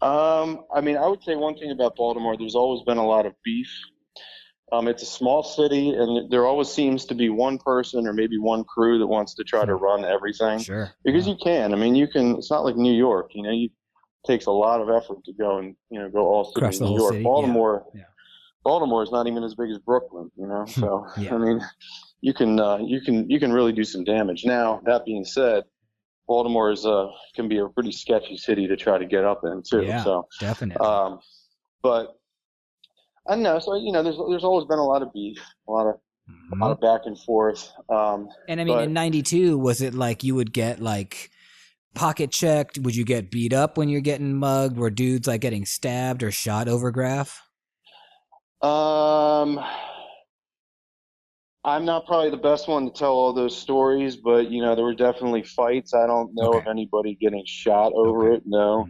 I mean, I would say one thing about Baltimore, there's always been a lot of beef. It's a small city, and there always seems to be one person or maybe one crew that wants to try to run everything. Sure. Because you can. I mean, it's not like New York, it takes a lot of effort to go and, go all city Across in the New whole York. city. Baltimore is not even as big as Brooklyn, so, I mean, you can really do some damage. Now, that being said, Baltimore can be a pretty sketchy city to try to get up in too. Yeah, so definitely. But I don't know. So there's always been a lot of beef, a lot of back and forth. And I mean, in '92, was it like you would get like pocket checked? Would you get beat up when you're getting mugged? Were dudes like getting stabbed or shot over graph? I'm not probably the best one to tell all those stories, but there were definitely fights. I don't know of anybody getting shot over it. No.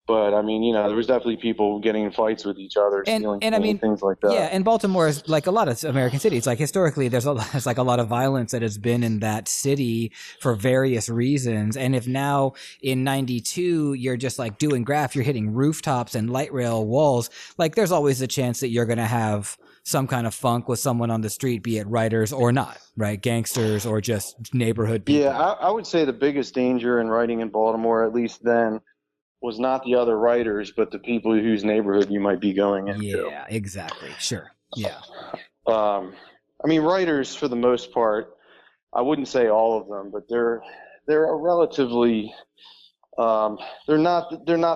But I mean, there was definitely people getting in fights with each other, stealing And I mean, things like yeah, that. and Baltimore is like a lot of American cities. Like historically, there's like a lot of violence that has been in that city for various reasons. And if now in '92 you're just like doing graph, you're hitting rooftops and light rail walls, like there's always a chance that you're gonna have some kind of funk with someone on the street, be it writers or not, right? Gangsters or just neighborhood Yeah, people. I would say the biggest danger in writing in Baltimore, at least then, was not the other writers, but the people whose neighborhood you might be going into. Yeah, exactly. Sure. Yeah. I mean, writers for the most part, I wouldn't say all of them, but they're a relatively um, they're not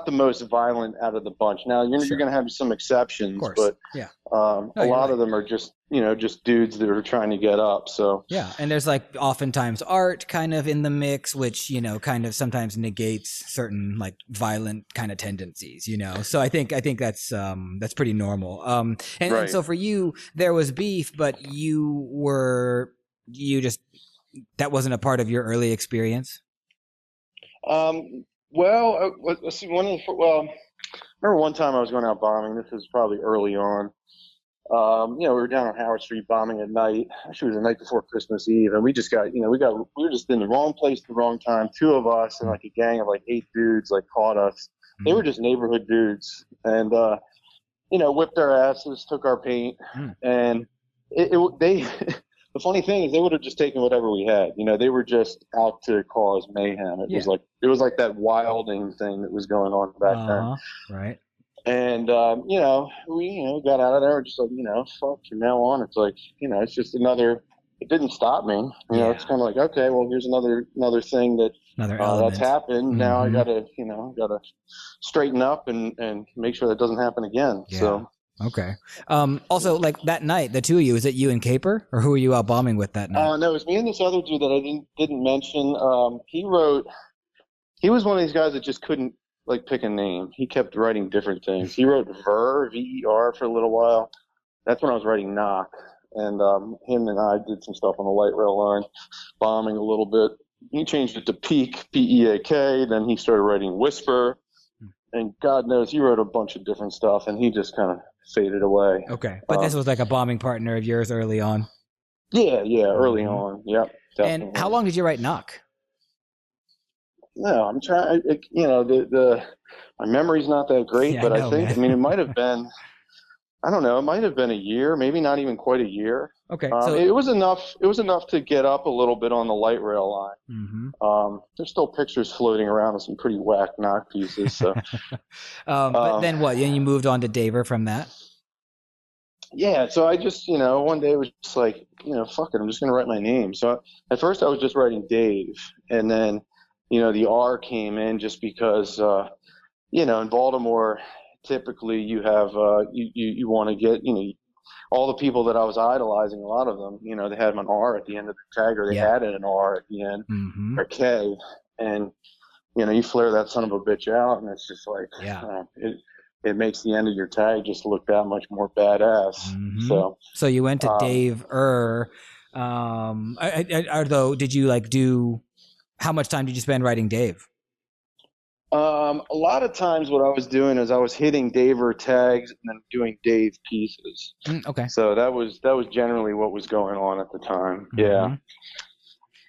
the most violent out of the bunch. Now you're Sure. going to have some Of exceptions, course. but Yeah. No, a you're lot right. of them are just just dudes that are trying to get up. So Yeah, and there's like oftentimes art kind of in the mix, which kind of sometimes negates certain like violent kind of tendencies. So I think that's pretty normal. And right. so for you, there was beef, but you just that wasn't a part of your early experience. Well, let's see. I remember one time I was going out bombing. This was probably early on. We were down on Howard Street bombing at night. Actually, it was the night before Christmas Eve, and we just got, we were just in the wrong place at the wrong time. Two of us and like a gang of like 8 dudes like caught us. They were just neighborhood dudes, and whipped our asses, took our paint, Mm. and they. The funny thing is, they would have just taken whatever we had. They were just out to cause mayhem. Yeah. It was like that wilding thing that was going on back then. Right. And we got out of there just like fuck from now on. It's like it's just another. It didn't stop me. It's Yeah. kind of like, okay, well, here's another thing that Another that's element. happened. Now I Mhm. gotta straighten up and make sure that doesn't happen again. Yeah. So Okay. Also, like that night, the two of you, is it you and Caper, or who were you out bombing with that night? no, it was me and this other dude that I didn't mention. He was one of these guys that just couldn't like pick a name. He kept writing different things. He wrote Ver for a little while. That's when I was writing Knock, and him and I did some stuff on the light rail line, bombing a little bit. He changed it to Peak, Peak. Then he started writing Whisper, and God knows he wrote a bunch of different stuff, and he just kind of faded away. Okay, but this was like a bombing partner of yours early on. Yeah, early Mhm. on. Yep, definitely. And how long did you write Knock? No, I'm trying. The my memory's not that great, Yeah, I but know, man. I mean, it might have been. I don't know. It might have been a year, maybe not even quite a year. Okay, so It was enough. It was enough to get up a little bit on the light rail line. There's still pictures floating around of some pretty whack knock pieces. So, but then what? Then you moved on to Daver from that. yeah. So I just, one day it was just like, fuck it, I'm just gonna write my name. So at first I was just writing Dave, and then, the R came in just because, in Baltimore, typically you have you want to get all the people that I was idolizing, a lot of them, they had an R at the end of the tag, or they Yeah. added an R at the end, Mm-hmm. or K, and you flare that son of a bitch out, and it's just like, Yeah. it makes the end of your tag just look that much more badass. Mm-hmm. So you went to Dave Though, did you like do? How much time did you spend writing Dave? A lot of times what I was doing is I was hitting Daver tags and then doing Dave pieces. Okay. So that was generally what was going on at the time. Mm-hmm. Yeah.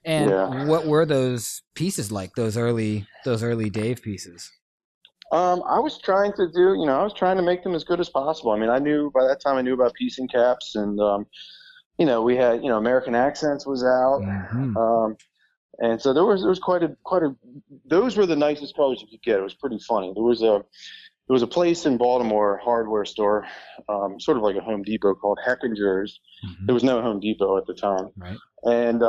And what were those pieces like? Those early Dave pieces? I was trying to do, I was trying to make them as good as possible. I mean, by that time I knew about piecing caps, and we had, American Accents was out. Mm-hmm. And so there was quite a those were the nicest colors you could get. It was pretty funny. There was a place in Baltimore, hardware store, sort of like a Home Depot, called Heckinger's. Mm-hmm. There was no Home Depot at the time, right? And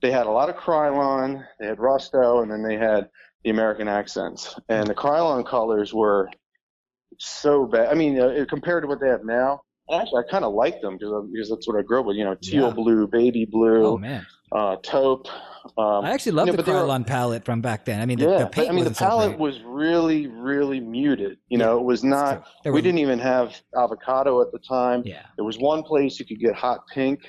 they had a lot of Krylon, they had Rusto, and then they had the American Accents. And the Krylon colors were so bad. I mean, compared to what they have now. And actually, I kind of liked them because that's what I grew up with. Teal blue, baby blue. Oh man. Taupe. I actually love the Krylon palette from back then. I mean, the paint the palette was really, really muted. It was not. We didn't even have avocado at the time. Yeah. There was one place you could get hot pink.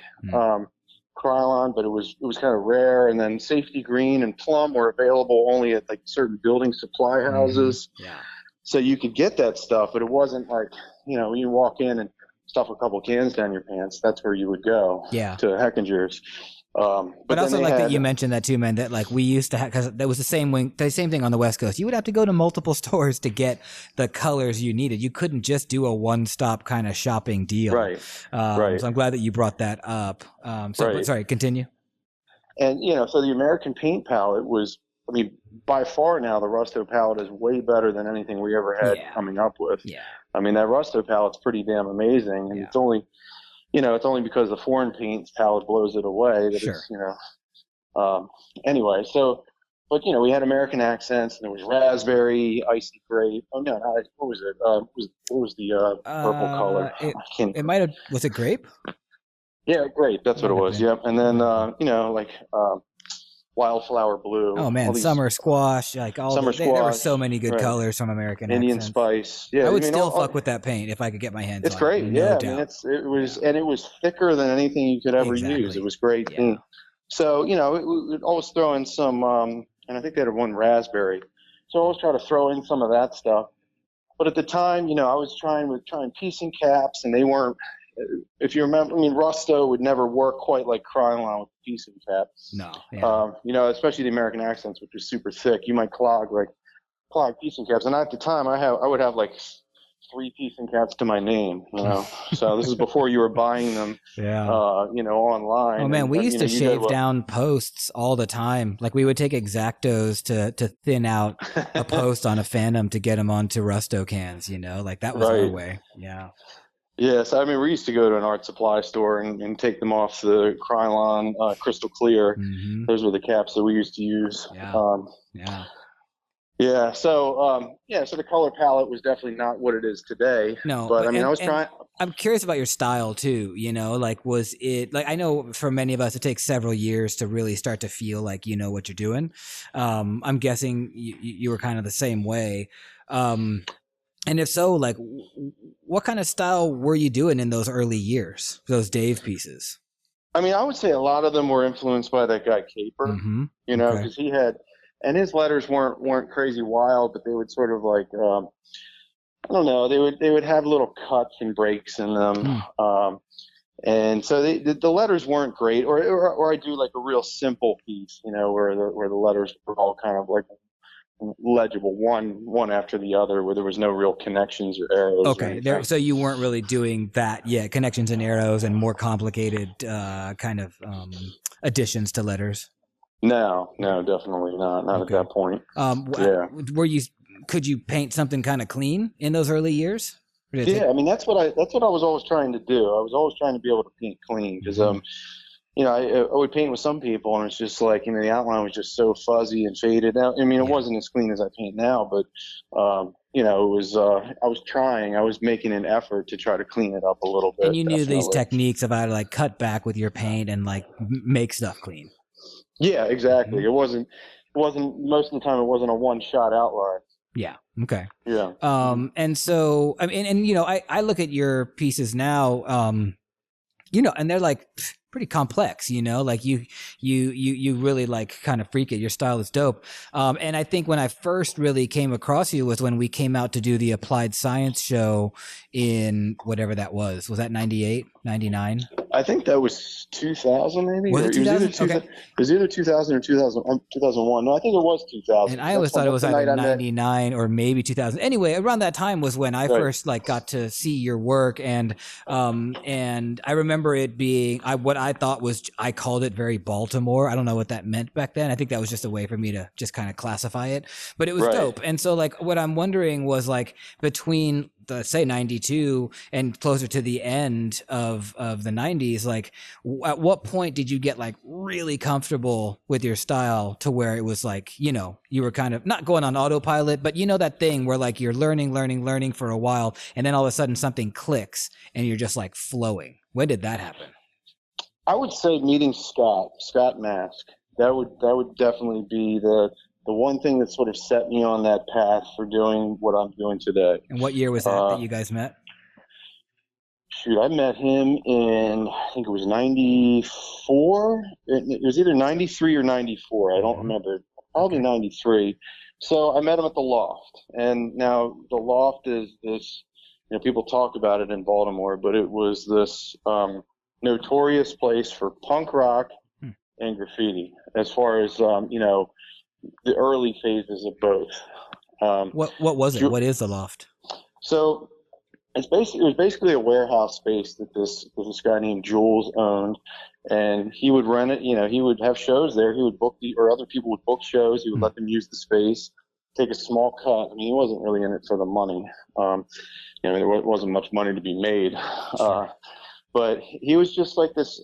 Krylon, but it was kind of rare. And then safety green and plum were available only at like certain building supply houses. Yeah. So you could get that stuff, but it wasn't like, when you walk in and stuff a couple cans down your pants, that's where you would go. Yeah. To Heckinger's. But also like that you mentioned that too, man, that like we used to have, because that was the same thing on the West Coast. You would have to go to multiple stores to get the colors you needed. You couldn't just do a one-stop kind of shopping deal. Right. So I'm glad that you brought that up. Sorry, continue. And, so the American paint palette was, by far now the Rusto palette is way better than anything we ever had coming up with. Yeah. That Rusto palette's pretty damn amazing. And it's only, it's only because the foreign paints palette blows it away that it's, anyway, so, but, we had American accents, and there was raspberry, icy grape. Oh, no, what was it? What was the purple color? It might have, was it grape? Yeah, grape. That's what it was. Yep. And then, wildflower blue. Oh man, summer squash, like all summer squash. There were so many good colors from American Indian accents. Spice. Yeah, I would still fuck with that paint if I could get my hands on it. It's great. No doubt. And it was thicker than anything you could ever use. It was great paint. So, we'd always throw in some, and I think they had one raspberry. So I always try to throw in some of that stuff. But at the time, I was trying piecing caps, and they weren't. If you remember, Rusto would never work quite like Krylon with piecing cap. No. Yeah. Especially the American accents, which is super thick. You might clog piecing caps. And at the time, I would have like 3 piecing caps to my name. So this is before you were buying them. Online. Oh man, we used to shave down posts all the time. Like we would take X-Actos to thin out a post on a Phantom to get them onto Rusto cans. Like that was our way. Yeah. Yes, we used to go to an art supply store and take them off the Krylon Crystal Clear. Mm-hmm. Those were the caps that we used to use. Yeah. So the color palette was definitely not what it is today. No, but I was trying. I'm curious about your style too. Like was it like, I know for many of us it takes several years to really start to feel like you know what you're doing. I'm guessing you were kind of the same way. And if so, like, what kind of style were you doing in those early years, those Dave pieces? I would say a lot of them were influenced by that guy Caper, because he had, and his letters weren't crazy wild, but they would sort of like, I don't know, they would have little cuts and breaks in them. And so the letters weren't great, or I do like a real simple piece, where the letters were all kind of like legible one after the other, where there was no real connections or arrows. Okay, so you weren't really doing that yet, connections and arrows and more complicated kind of additions to letters. No, definitely not at that point. Could you paint something kind of clean in those early years? Yeah, that's what I was always trying to do. I was always trying to be able to paint clean, because I would paint with some people, and it's just like, the outline was just so fuzzy and faded. Now, it wasn't as clean as I paint now, but, it was, I was making an effort to try to clean it up a little bit. And you knew these techniques of how to like cut back with your paint and like make stuff clean. Yeah, exactly. It wasn't, most of the time, it wasn't a one-shot outline. Yeah. Okay. Yeah. And so, I look at your pieces now, and they're like pretty complex, like you really like kind of freak it. Your style is dope. And I think when I first really came across you was when we came out to do the Applied Science show in whatever that was that 98, 99? I think that was 2000 maybe. Was it 2000? It was either 2000 or 2001. No, I think it was 2000. And I always thought it was either 99 or maybe 2000. Anyway, around that time was when I first like got to see your work, and I remember it being what I thought was, I called it very Baltimore. I don't know what that meant back then. I think that was just a way for me to just kind of classify it, but it was dope. And so like what I'm wondering was like between the say 92 and closer to the end of the 90s, like at what point did you get like really comfortable with your style to where it was like, you were kind of not going on autopilot, but that thing where like you're learning for a while, and then all of a sudden something clicks and you're just like flowing. When did that happen? I would say meeting Scott Mask. That would definitely be the one thing that sort of set me on that path for doing what I'm doing today. And what year was that you guys met? shoot, I met him in, I think it was 94. It was either 93 or 94. I don't Hmm. remember. Probably Okay. 93. So I met him at the Loft. And now the Loft is this, people talk about it in Baltimore, but it was this notorious place for punk rock Hmm. and graffiti as far as, the early phases of both. Um, What was it? What is the loft? so it was basically a warehouse space that this guy named Jules owned, and he would rent it. He would have shows there. He would book or other people would book shows. He would Hmm. let them use the space, take a small cut. I mean, he wasn't really in it for the money. There wasn't much money to be made, Sure. but he was just like this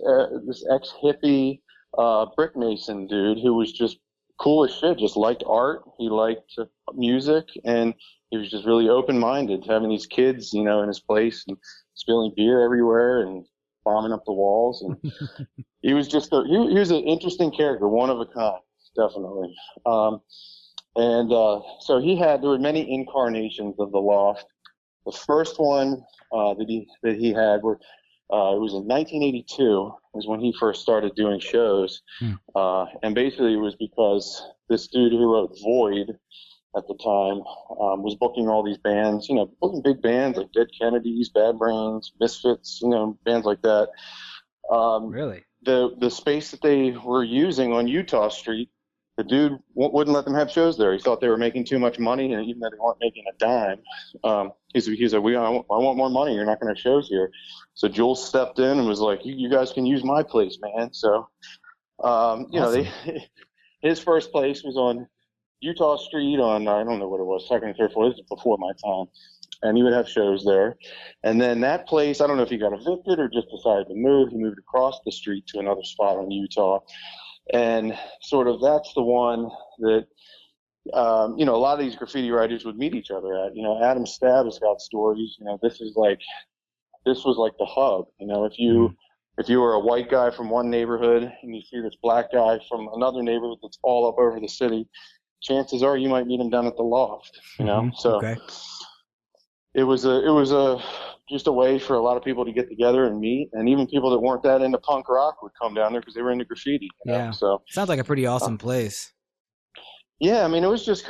ex hippie brick mason dude who was just cool as shit. Just liked art. He liked music, and he was just really open minded, having these kids, in his place and spilling beer everywhere and bombing up the walls. And he was just he was an interesting character, one of a kind, definitely. Um, and so there were many incarnations of the Loft. The first one that he had were it was in 1982 was when he first started doing shows, Hmm. and basically it was because this dude who wrote Void at the time was booking all these bands, booking big bands like Dead Kennedys, Bad Brains, Misfits, bands like that. Um, Really? the space that they were using on Utah Street, the dude wouldn't let them have shows there. He thought they were making too much money, and even though they weren't making a dime, he's like, I want more money. You're not going to have shows here. So Jules stepped in and was like, you guys can use my place, man. So, Awesome. his first place was on Utah Street on, I don't know what it was, second or third floor. This is before my time. And he would have shows there. And then that place, I don't know if he got evicted or just decided to move. He moved across the street to another spot in Utah. And sort of that's the one that, a lot of these graffiti writers would meet each other at. Adam Stabb has got stories. This was like the hub. Hmm. If you were a white guy from one neighborhood and you see this black guy from another neighborhood that's all up over the city, chances are you might meet him down at the Loft. Hmm. So Okay. it was just a way for a lot of people to get together and meet, and even people that weren't that into punk rock would come down there because they were into graffiti. Yeah. So Sounds like a pretty uh, awesome place. yeah, I mean, it was just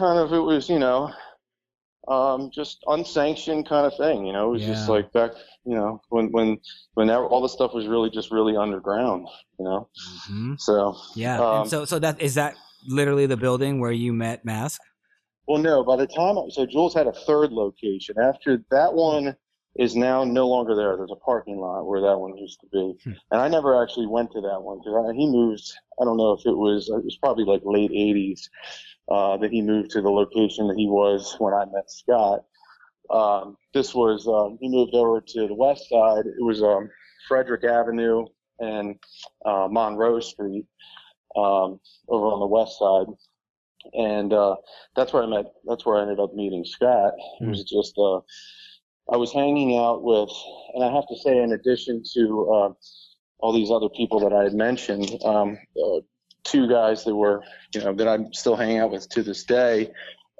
just unsanctioned kind of thing. It was just Yeah. like back, all the stuff was really just really underground. You know, Hmm. so Yeah. And um, so that literally the building where you met Mask? well, no, by the time, so Jules had a third location. After that one is now no longer there. There's a parking lot where that one used to be. Hmm. And I never actually went to that one because he moved, I don't know if it was probably like late 80s that he moved to the location that he was when I met Scott. He moved over to the west side. It was Frederick Avenue and Monroe Street over on the west side, and that's where I ended up meeting Scott. It Hmm. was just I was hanging out with, and I have to say, in addition to all these other people that I had mentioned, two guys that were, that I'm still hanging out with to this day,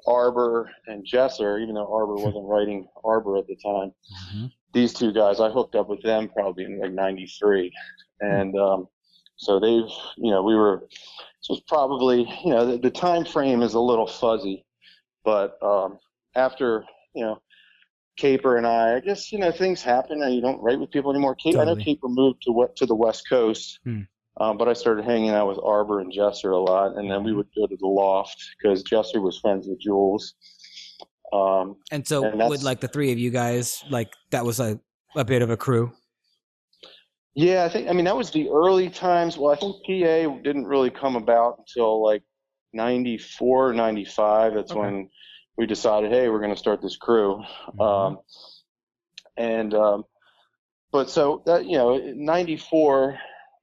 Arbor and Jesser, even though Arbor wasn't writing Arbor at the time. Hmm. These two guys, I hooked up with them probably in like '93, Hmm. and so they've, we were. This was probably, the time frame is a little fuzzy, but after, Caper and I guess, things happen and you don't write with people anymore. I know Totally. Caper moved to the West Coast, Hmm. but I started hanging out with Arbor and Jesser a lot, and then we Hmm. would go to the Loft because Jesser was friends with Jules. Um, And so and would that's, like the three of you guys, like that was a bit of a crew? yeah, I mean, that was the early times. Well, I think PA didn't really come about until like 94, 95. That's Okay. when we decided, hey, we're going to start this crew. Hmm. Um, and, but so that, in 94,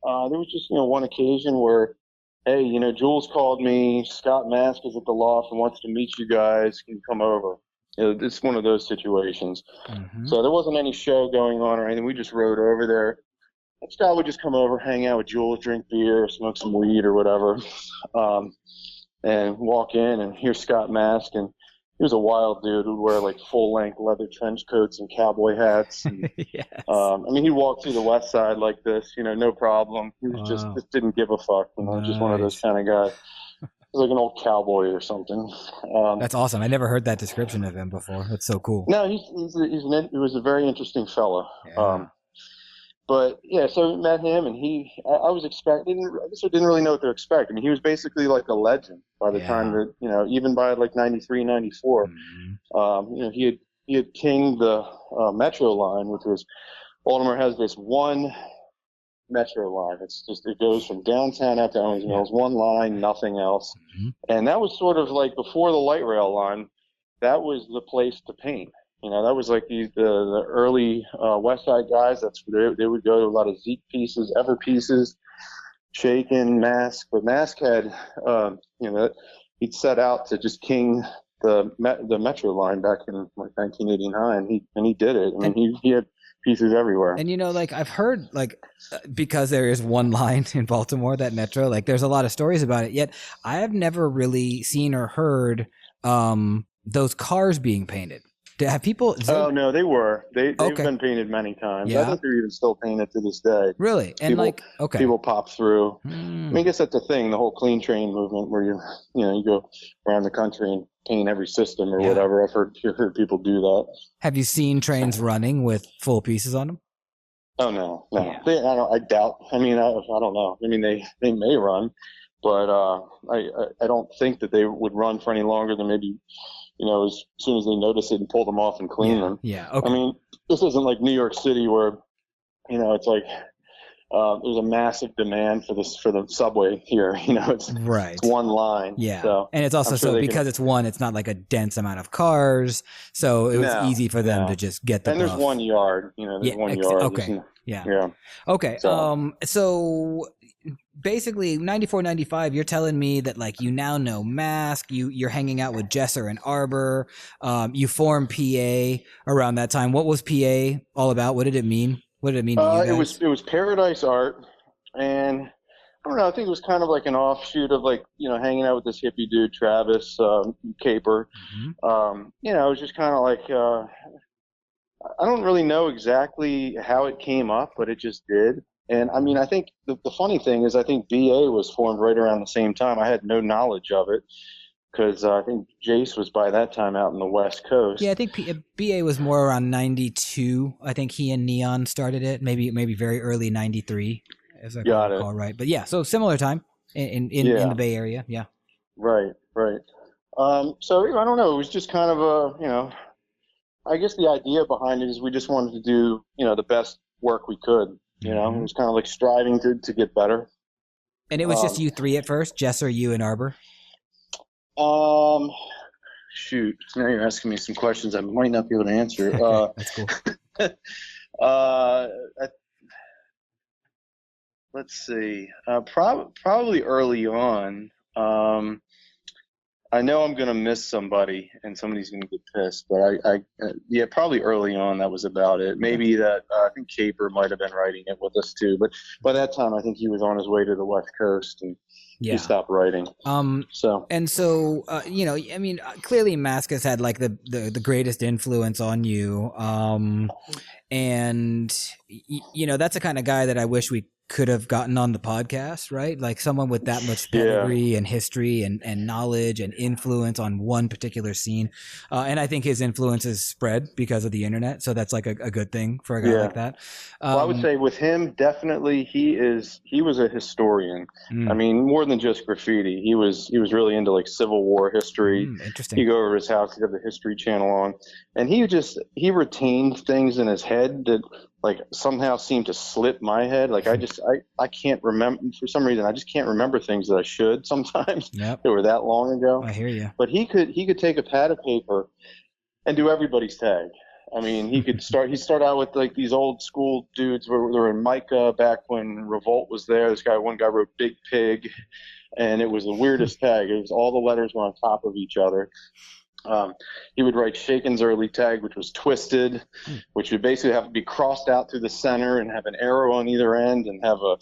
there was just, one occasion where, hey, Jules called me, Scott Mask is at the Loft and wants to meet you guys. Can you come over? It's one of those situations. Hmm. So there wasn't any show going on or anything. We just rode over there. And Scott would just come over, hang out with Jules, drink beer, smoke some weed or whatever, and walk in and hear Scott Mask, and was a wild dude who'd wear like full length leather trench coats and cowboy hats. And, Yes. I mean, he walked through the West Side like this, no problem. He was Wow. just didn't give a fuck, just one of those Nice. kind of guys. He was like an old cowboy or something. That's awesome. I never heard that description of him before. That's so cool. No, he was a very interesting fellow. Yeah. But yeah, so we met him, and I was expecting. I guess I didn't really know what to expect. I mean, he was basically like a legend by the time that even by like 93, 94. Mm-hmm. He had kinged the Metro line, which was Baltimore has this one Metro line. It goes from downtown out to Owens Mills, one line, nothing else. Mm-hmm. And that was sort of like before the light rail line. That was the place to paint. That was like the early West Side guys. That's where they would go to a lot of Zeke pieces, Ever pieces, Shaken, Mask. But Mask had, he'd set out to just king the Metro line back in like 1989. He did it. I mean, he had pieces everywhere. And like I've heard because there is one line in Baltimore, that Metro, like there's a lot of stories about it. Yet I have never really seen or heard those cars being painted. Have people? Oh no, they were. They've been painted many times. Yeah. I think they're even still painted to this day. Really? And people pop through. I Mm. mean, I guess that's the thing, the whole clean train movement, where you go around the country and paint every system or whatever. I've heard people do that. Have you seen trains running with full pieces on them? Oh no. Yeah. I doubt. I mean, I don't know. I mean, they may run, but I don't think that they would run for any longer than maybe. As soon as they notice it and pull them off and clean them. Yeah. Okay. I mean, this isn't like New York City where, it's like there's a massive demand for the subway here. It's one line. Yeah. So and it's also because it's one, it's not like a dense amount of cars. So it was easy for them to just get the. And there's one yard. There's one yard. Okay. Yeah. Okay. So basically 94, 95, you're telling me that like you now know Mask, you're hanging out with Jesser and Arbor, you formed PA around that time. What was PA all about? What did it mean? What did it mean to you guys? It was Paradise Art, and I don't know, I think it was kind of like an offshoot of like, hanging out with this hippie dude, Travis Caper. Mm-hmm. It was just kind of like I don't really know exactly how it came up, but it just did. And I mean, I think the funny thing is I think BA was formed right around the same time. I had no knowledge of it because I think Jace was by that time out in the West Coast. Yeah, I think BA was more around 92. I think he and Neon started it, maybe very early 93, if I recall right. But yeah, so similar time in the Bay Area. Yeah. Right. So I don't know. It was just kind of I guess the idea behind it is we just wanted to do, the best work we could. It was kind of like striving to get better. And it was just you three at first, Jesser, you, and Arbor? Shoot. Now you're asking me some questions I might not be able to answer. That's cool. Let's see. Probably early on. I know I'm going to miss somebody and somebody's going to get pissed, but probably early on that was about it. Maybe that, I think Caper might have been writing it with us too, but by that time I think he was on his way to the West Coast and he stopped writing. I mean, clearly Mask has had like the greatest influence on you. And that's the kind of guy that I wish we could have gotten on the podcast, right? Like someone with that much pedigree and history and knowledge and influence on one particular scene. And I think his influence is spread because of the internet. So that's like a good thing for a guy like that. Well, I would say with him, definitely he was a historian. I mean, more than just graffiti. He was really into like Civil War history. Interesting. You go over to his house, he'd have the History Channel on, and he retained things in his head that like somehow seemed to slip my head. Like I can't remember, for some reason, I just can't remember things that I should sometimes. Yep. They were that long ago. I hear you. But he could take a pad of paper and do everybody's tag. I mean, he'd start out with like these old school dudes where they were in mica back when Revolt was there. One guy wrote Big Pig, and it was the weirdest tag. It was all the letters were on top of each other. Um, he would write Shaken's early tag, which was twisted, which would basically have to be crossed out through the center and have an arrow on either end and have a,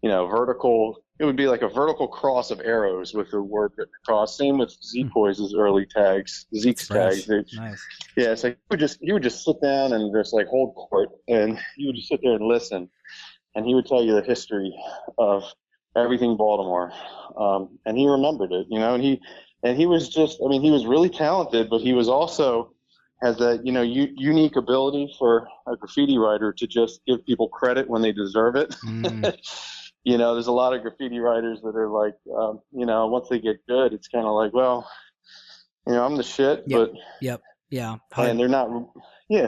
vertical. It would be like a vertical cross of arrows with the word written across. Same with Z-Poise's early tags, Zeke's tags. Nice. Yeah, so he would just sit down and just like hold court, and you would just sit there and listen, and he would tell you the history of everything Baltimore, and he remembered it, and he was just, I mean, he was really talented, but he was also has that unique ability for a graffiti writer to just give people credit when they deserve it. There's a lot of graffiti writers that are like, once they get good, it's kind of like, well, I'm the shit, Yep. but Yeah. and they're not,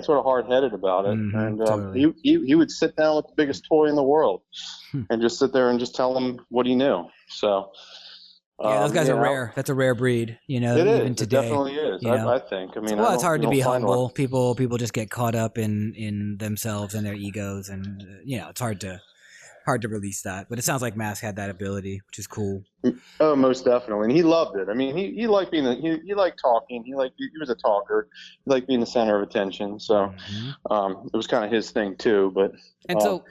sort of hard-headed about it. And totally. he would sit down with the biggest toy in the world and just sit there and just tell them what he knew. So yeah, those guys are rare. That's a rare breed, it even is. today. It definitely is. I think. I mean, Well, it's hard to be humble. One. People just get caught up in themselves and their egos, and it's hard to release that. But it sounds like Mask had that ability, which is cool. Oh, most definitely, and he loved it. I mean, he liked being he liked talking. He was a talker. He liked being the center of attention. So it was kind of his thing too. But so,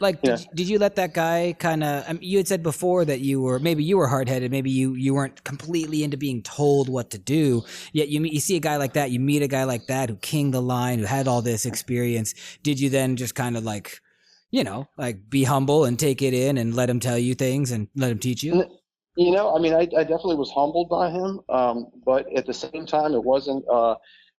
did you let that guy kind of? I mean, you had said before that you were hard headed. Maybe you weren't completely into being told what to do. Yet you see a guy like that. You meet a guy like that who kinged the line, who had all this experience. Did you then just kind of like be humble and take it in and let him tell you things and let him teach you? I mean, I definitely was humbled by him, but at the same time, it wasn't.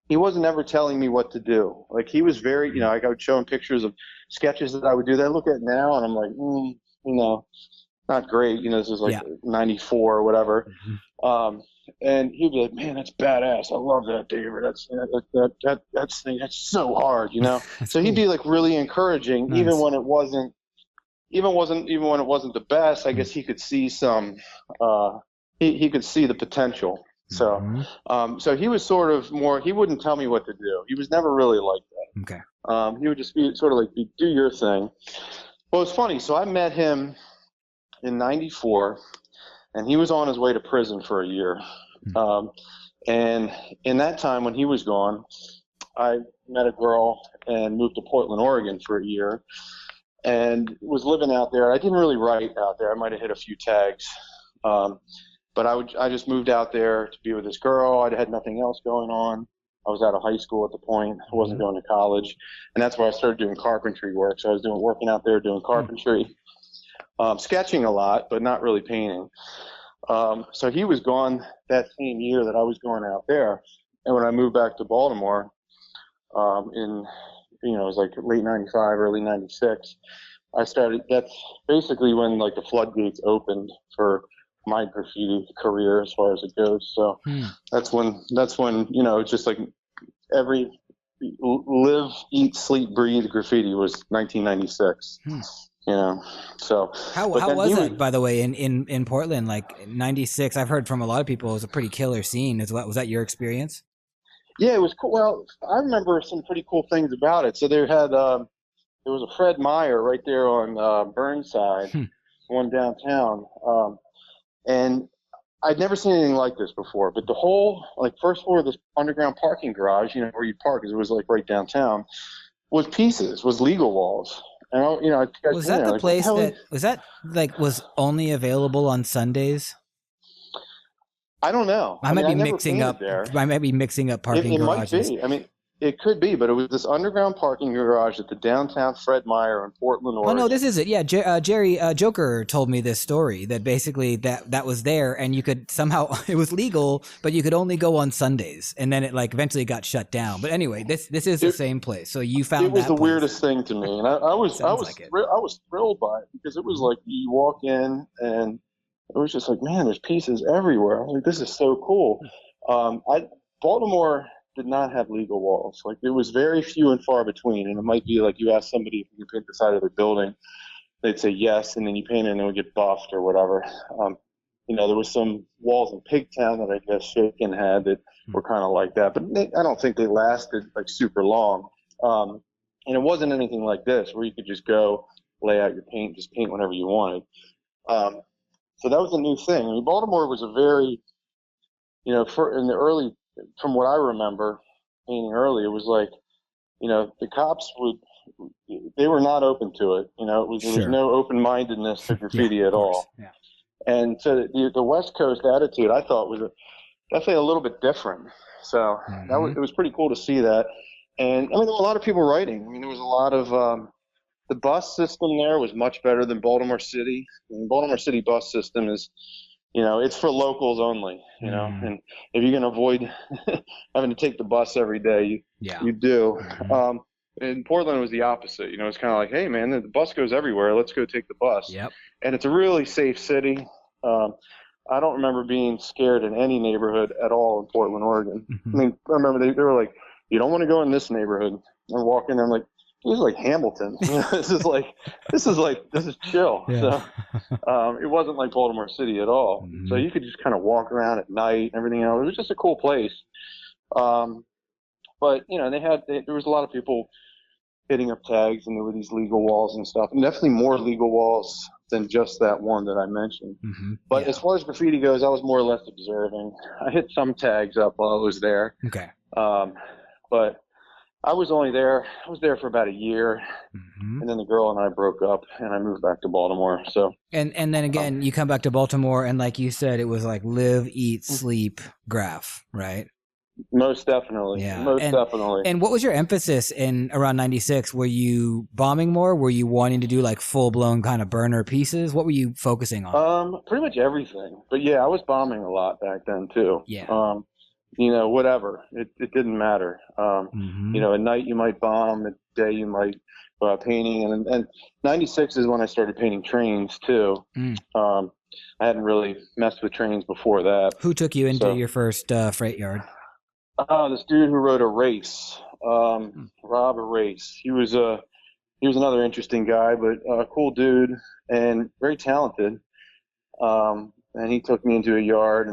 He wasn't ever telling me what to do. Like he was very, I would show him pictures of sketches that I would do that I look at now, and I'm like, not great. This is like '94 or whatever. And he'd be like, "Man, that's badass. I love that, David. That's so hard, So he'd be like really encouraging, Nice. even when it wasn't the best. I guess he could see some. He could see the potential. So, so he was sort of more. He wouldn't tell me what to do. He was never really like that. Okay. He would just be sort of like, do your thing. Well, it's funny. So I met him in '94, and he was on his way to prison for a year. And in that time when he was gone, I met a girl and moved to Portland, Oregon for a year, and was living out there. I didn't really write out there. I might have hit a few tags. But I just moved out there to be with this girl. I had nothing else going on. I was out of high school at the point. I wasn't going to college. And that's where I started doing carpentry work. So I was working out there doing carpentry, sketching a lot, but not really painting. So he was gone that same year that I was going out there. And when I moved back to Baltimore, it was like late '95, early '96, that's basically when like the floodgates opened for my graffiti career as far as it goes. So that's when it's just like every live, eat, sleep, breathe graffiti was 1996. So how was that, by the way, in Portland, like '96? I've heard from a lot of people it was a pretty killer scene. Was that your experience? Yeah, it was cool. Well, I remember some pretty cool things about it. So there was a Fred Meyer right there on Burnside, one downtown, and I'd never seen anything like this before. But the whole first floor of this underground parking garage, where you park, because it was like right downtown, was legal walls. And was that the place was only available on Sundays? I don't know. I might be mixing up parking garages. It might be. I mean, it could be, but it was this underground parking garage at the downtown Fred Meyer in Portland, Oregon. Oh no, this is it. Yeah, Jerry Joker told me this story that basically that was there, and you could somehow it was legal, but you could only go on Sundays, and then it eventually got shut down. But anyway, this is the same place. So you found it was that the place. Weirdest thing to me, and I was thrilled by it because it was like you walk in and it was just like, man, there's pieces everywhere. I was like, this is so cool. Baltimore did not have legal walls. Like it was very few and far between. And it might be like you ask somebody if you can paint the side of their building, they'd say yes, and then you paint it and it would get buffed or whatever. There was some walls in Pigtown that I guess Shaken had that were kind of like that, but I don't think they lasted like super long. And it wasn't anything like this where you could just go lay out your paint, just paint whenever you wanted. So that was a new thing. I mean, Baltimore was a very, in the from what I remember painting early, it was like, the cops they were not open to it. There was Sure. no open-mindedness to Yeah, graffiti of at course. all. Yeah. And so the West Coast attitude, I thought, was definitely a little bit different. So it was pretty cool to see that. And I mean, there were a lot of people writing. I mean, there was a lot of the bus system there was much better than Baltimore City. And Baltimore City bus system is, it's for locals only. And if you can avoid having to take the bus every day, you do. In Portland, it was the opposite. It's kind of like, hey, man, the bus goes everywhere. Let's go take the bus. Yep. And it's a really safe city. I don't remember being scared in any neighborhood at all in Portland, Oregon. I mean, I remember they were like, you don't want to go in this neighborhood. I'm walking there, I'm like, this is like Hamilton. This is chill. Yeah. So it wasn't like Baltimore City at all. So you could just kind of walk around at night and everything else. It was just a cool place. But there was a lot of people hitting up tags, and there were these legal walls and stuff, and definitely more legal walls than just that one that I mentioned. But as far as graffiti goes, I was more or less observing. I hit some tags up while I was there. Okay. But I was there for about a year, and then the girl and I broke up, and I moved back to Baltimore. So and then again, you come back to Baltimore, and like you said, it was like live, eat, sleep, graph, right? Most definitely. Yeah. Definitely. And what was your emphasis in around 96? Were you bombing more? Were you wanting to do like full blown kind of burner pieces? What were you focusing on? Pretty much everything. But yeah, I was bombing a lot back then too. Yeah. Whatever. It didn't matter. At night you might bomb, at day you might go out painting, and 96 is when I started painting trains too. I hadn't really messed with trains before that. Who took you into your first freight yard? This dude who wrote Erase, Rob Erase. He was another interesting guy, but a cool dude and very talented. And he took me into a yard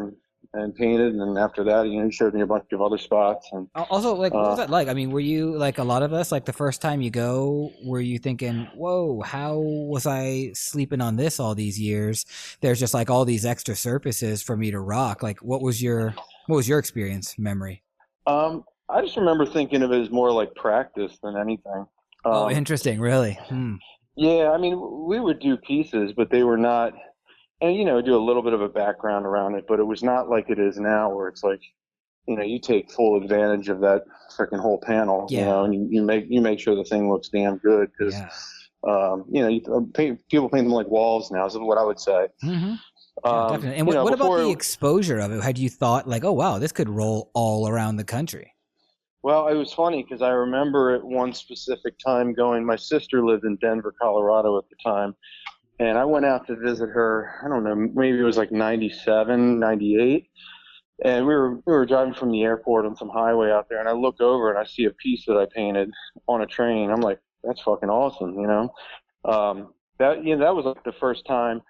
and painted, and then after that, he showed me a bunch of other spots. And also, like, what was that like? I mean, were you like a lot of us? Like the first time you go, were you thinking, "Whoa, how was I sleeping on this all these years? There's just like all these extra surfaces for me to rock." Like, what was your experience, memory? I just remember thinking of it as more like practice than anything. Interesting. Really? Yeah, I mean, we would do pieces, but they were not, and do a little bit of a background around it, but it was not like it is now, where it's like, you take full advantage of that freaking whole panel, and you make sure the thing looks damn good because, people paint them like walls now, is what I would say. Yeah, definitely. And what about the exposure of it? Had you thought like, oh wow, this could roll all around the country? Well, it was funny because I remember at one specific time my sister lived in Denver, Colorado at the time, and I went out to visit her. I don't know, maybe it was like 97, 98. And we were driving from the airport on some highway out there, and I look over and I see a piece that I painted on a train. I'm like, that's fucking awesome, that was like the first time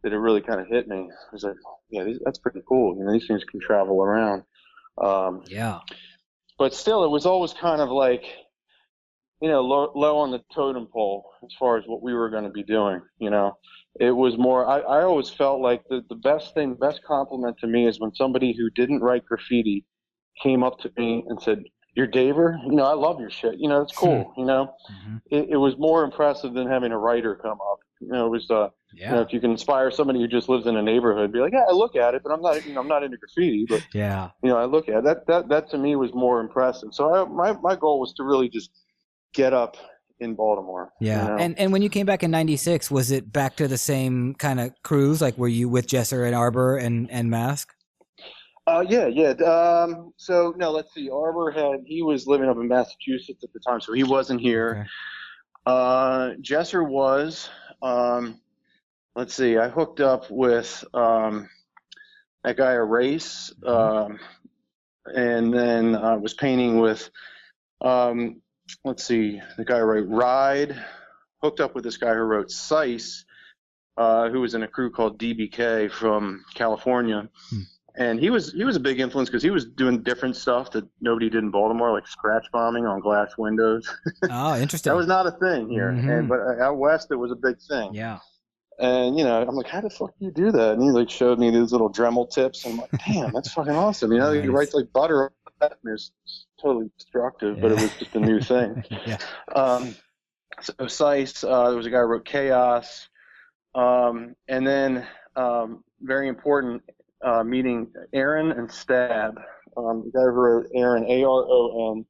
that it really kind of hit me. I was like, yeah, that's pretty cool. These things can travel around. But still, it was always kind of like, low on the totem pole as far as what we were going to be doing. It was more, I always felt like the best compliment to me is when somebody who didn't write graffiti came up to me and said, "You're Daver? I love your shit. It's cool." It was more impressive than having a writer come up. It was, if you can inspire somebody who just lives in a neighborhood, be like, yeah, I look at it, but I'm not, I'm not into graffiti, but I look at it. That to me was more impressive. So my goal was to really just get up in Baltimore. Yeah. And when you came back in 96, was it back to the same kind of cruise? Like, were you with Jesser and Arbor and Mask? Yeah. So no, let's see. Arbor he was living up in Massachusetts at the time, so he wasn't here. Okay. Jesser was, let's see, I hooked up with, that guy Erase, and then I was painting with, let's see, the guy who wrote Ride, hooked up with this guy who wrote Sice, who was in a crew called DBK from California. And he was a big influence because he was doing different stuff that nobody did in Baltimore, like scratch bombing on glass windows. Oh, interesting. That was not a thing here. But out west, it was a big thing. Yeah. And I'm like, how the fuck do you do that? And he like showed me these little Dremel tips. And I'm like, damn, that's fucking awesome. You write Nice. like butter. And it was totally destructive, but it Yeah. was just a new thing. Yeah. Um, so Sice, there was a guy who wrote Chaos. And then very important meeting Aaron and Stab. The guy who wrote Aaron, Aron.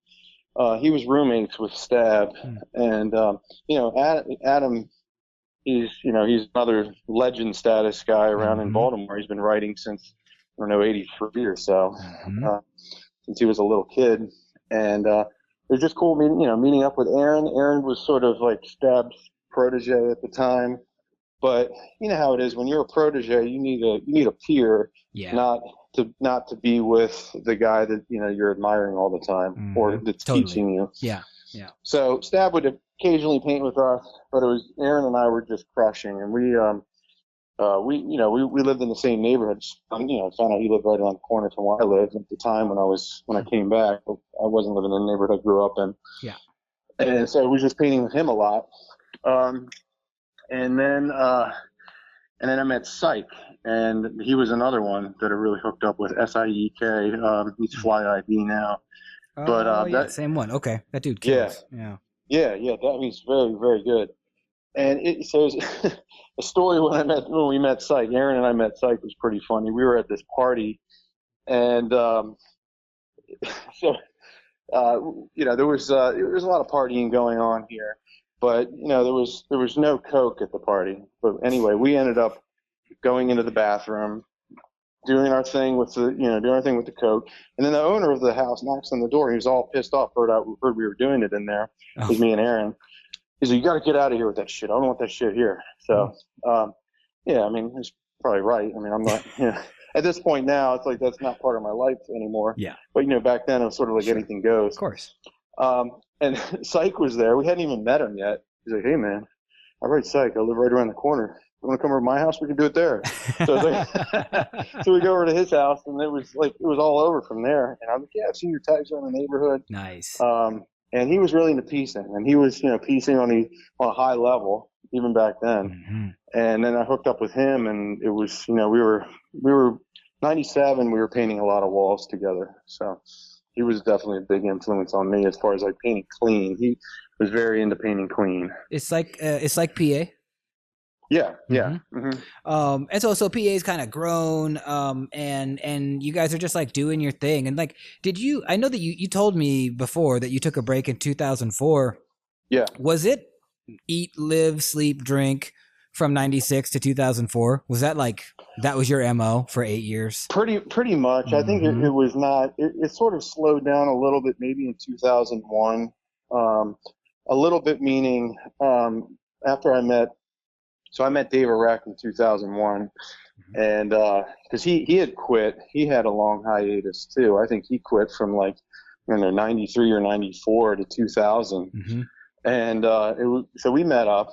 He was roommates with Stab, Hmm. and Adam. He's another legend status guy around in Mm-hmm. Baltimore. He's been writing since I don't know '83 or so, Mm-hmm. since he was a little kid, and it was just cool meeting up with Aaron. Aaron was sort of like Stab's protege at the time. But you know how it is when you're a protege, you need a peer, Yeah. not to be with the guy that you're admiring all the time or Mm-hmm. that's Totally. teaching you. Yeah. Yeah. So Stab would occasionally paint with us, but it was Aaron and I were just crushing, and we lived in the same neighborhood. Found out he lived right around the corner from where I lived at the time when I came back. I wasn't living in the neighborhood I grew up in, Yeah. and so I was just painting with him a lot. Um, and then I met Syke, and he was another one that I really hooked up with. Siek. He's Fly ID now, but Oh yeah, same one. Okay, that dude yeah, kills. Yeah. yeah. That means very, very good. And so a story when we met Syke. Aaron and I met Syke was pretty funny. We were at this party, and so there was a lot of partying going on here, but there was no Coke at the party. But anyway, we ended up going into the bathroom, doing our thing with the Coke, and then the owner of the house knocks on the door. He was all pissed off. Heard we were doing it in there. It was Oh. me and Aaron. He's like, "You got to get out of here with that shit. I don't want that shit here." So, yeah, I mean, he's probably right. I mean, I'm not. At this point now, it's like that's not part of my life anymore. Yeah. But back then it was sort of like Sure. anything goes. Of course. And Syke was there. We hadn't even met him yet. He's like, "Hey man, I write Syke. I live right around the corner. You want to come over to my house? We can do it there." So, so we go over to his house, and it was all over from there. And I'm like, "Yeah, I've seen your tags around the neighborhood." Nice. And he was really into piecing, and he was piecing on a high level even back then. Mm-hmm. And then I hooked up with him, and it was we were 97. We were painting a lot of walls together, so he was definitely a big influence on me as far as like painting clean. He was very into painting clean. It's like PA. Yeah. Mm-hmm. And so PA's kind of grown, and you guys are just like doing your thing. And like, I know that you told me before that you took a break in 2004. Yeah. Was it eat, live, sleep, drink from 96 to 2004? Was that that was your MO for 8 years? Pretty much. Mm-hmm. I think it was not, it sort of slowed down a little bit, maybe in 2001, a little bit, meaning, after I met Dave Arek in 2001, and because he had quit. He had a long hiatus too. I think he quit from 93 or 94 to 2000, and so we met up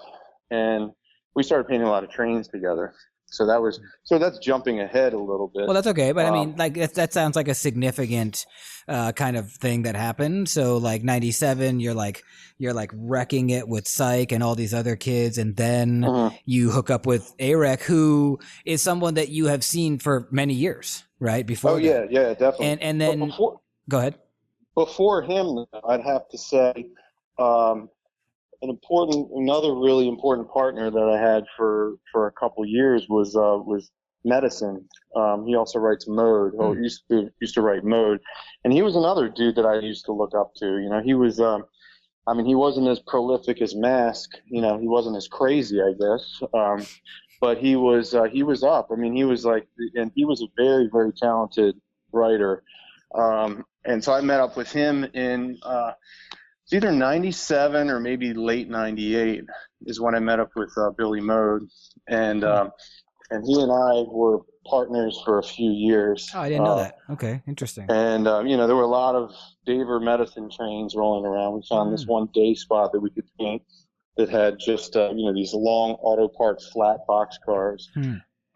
and we started painting a lot of trains together. So that's jumping ahead a little bit. Well, that's okay, but I mean, that sounds like a significant kind of thing that happened. So 97, you're wrecking it with Syke and all these other kids, and then you hook up with Arek, who is someone that you have seen for many years, right? Before. Yeah, definitely. And then go ahead. Before him, I'd have to say another really important partner that I had for a couple years was Medicine. He also writes Mode. He used to write Mode, and he was another dude that I used to look up to. He was, he wasn't as prolific as Mask. He wasn't as crazy, I guess. But he was up. He was and he was a very, very talented writer. And so I met up with him in it's either 97 or maybe late 98 is when I met up with Billy Mode, and he and I were partners for a few years. Oh, I didn't know that. Okay, interesting. And there were a lot of Daver Medicine trains rolling around. We found this one day spot that we could paint that had just these long auto parts flat box cars,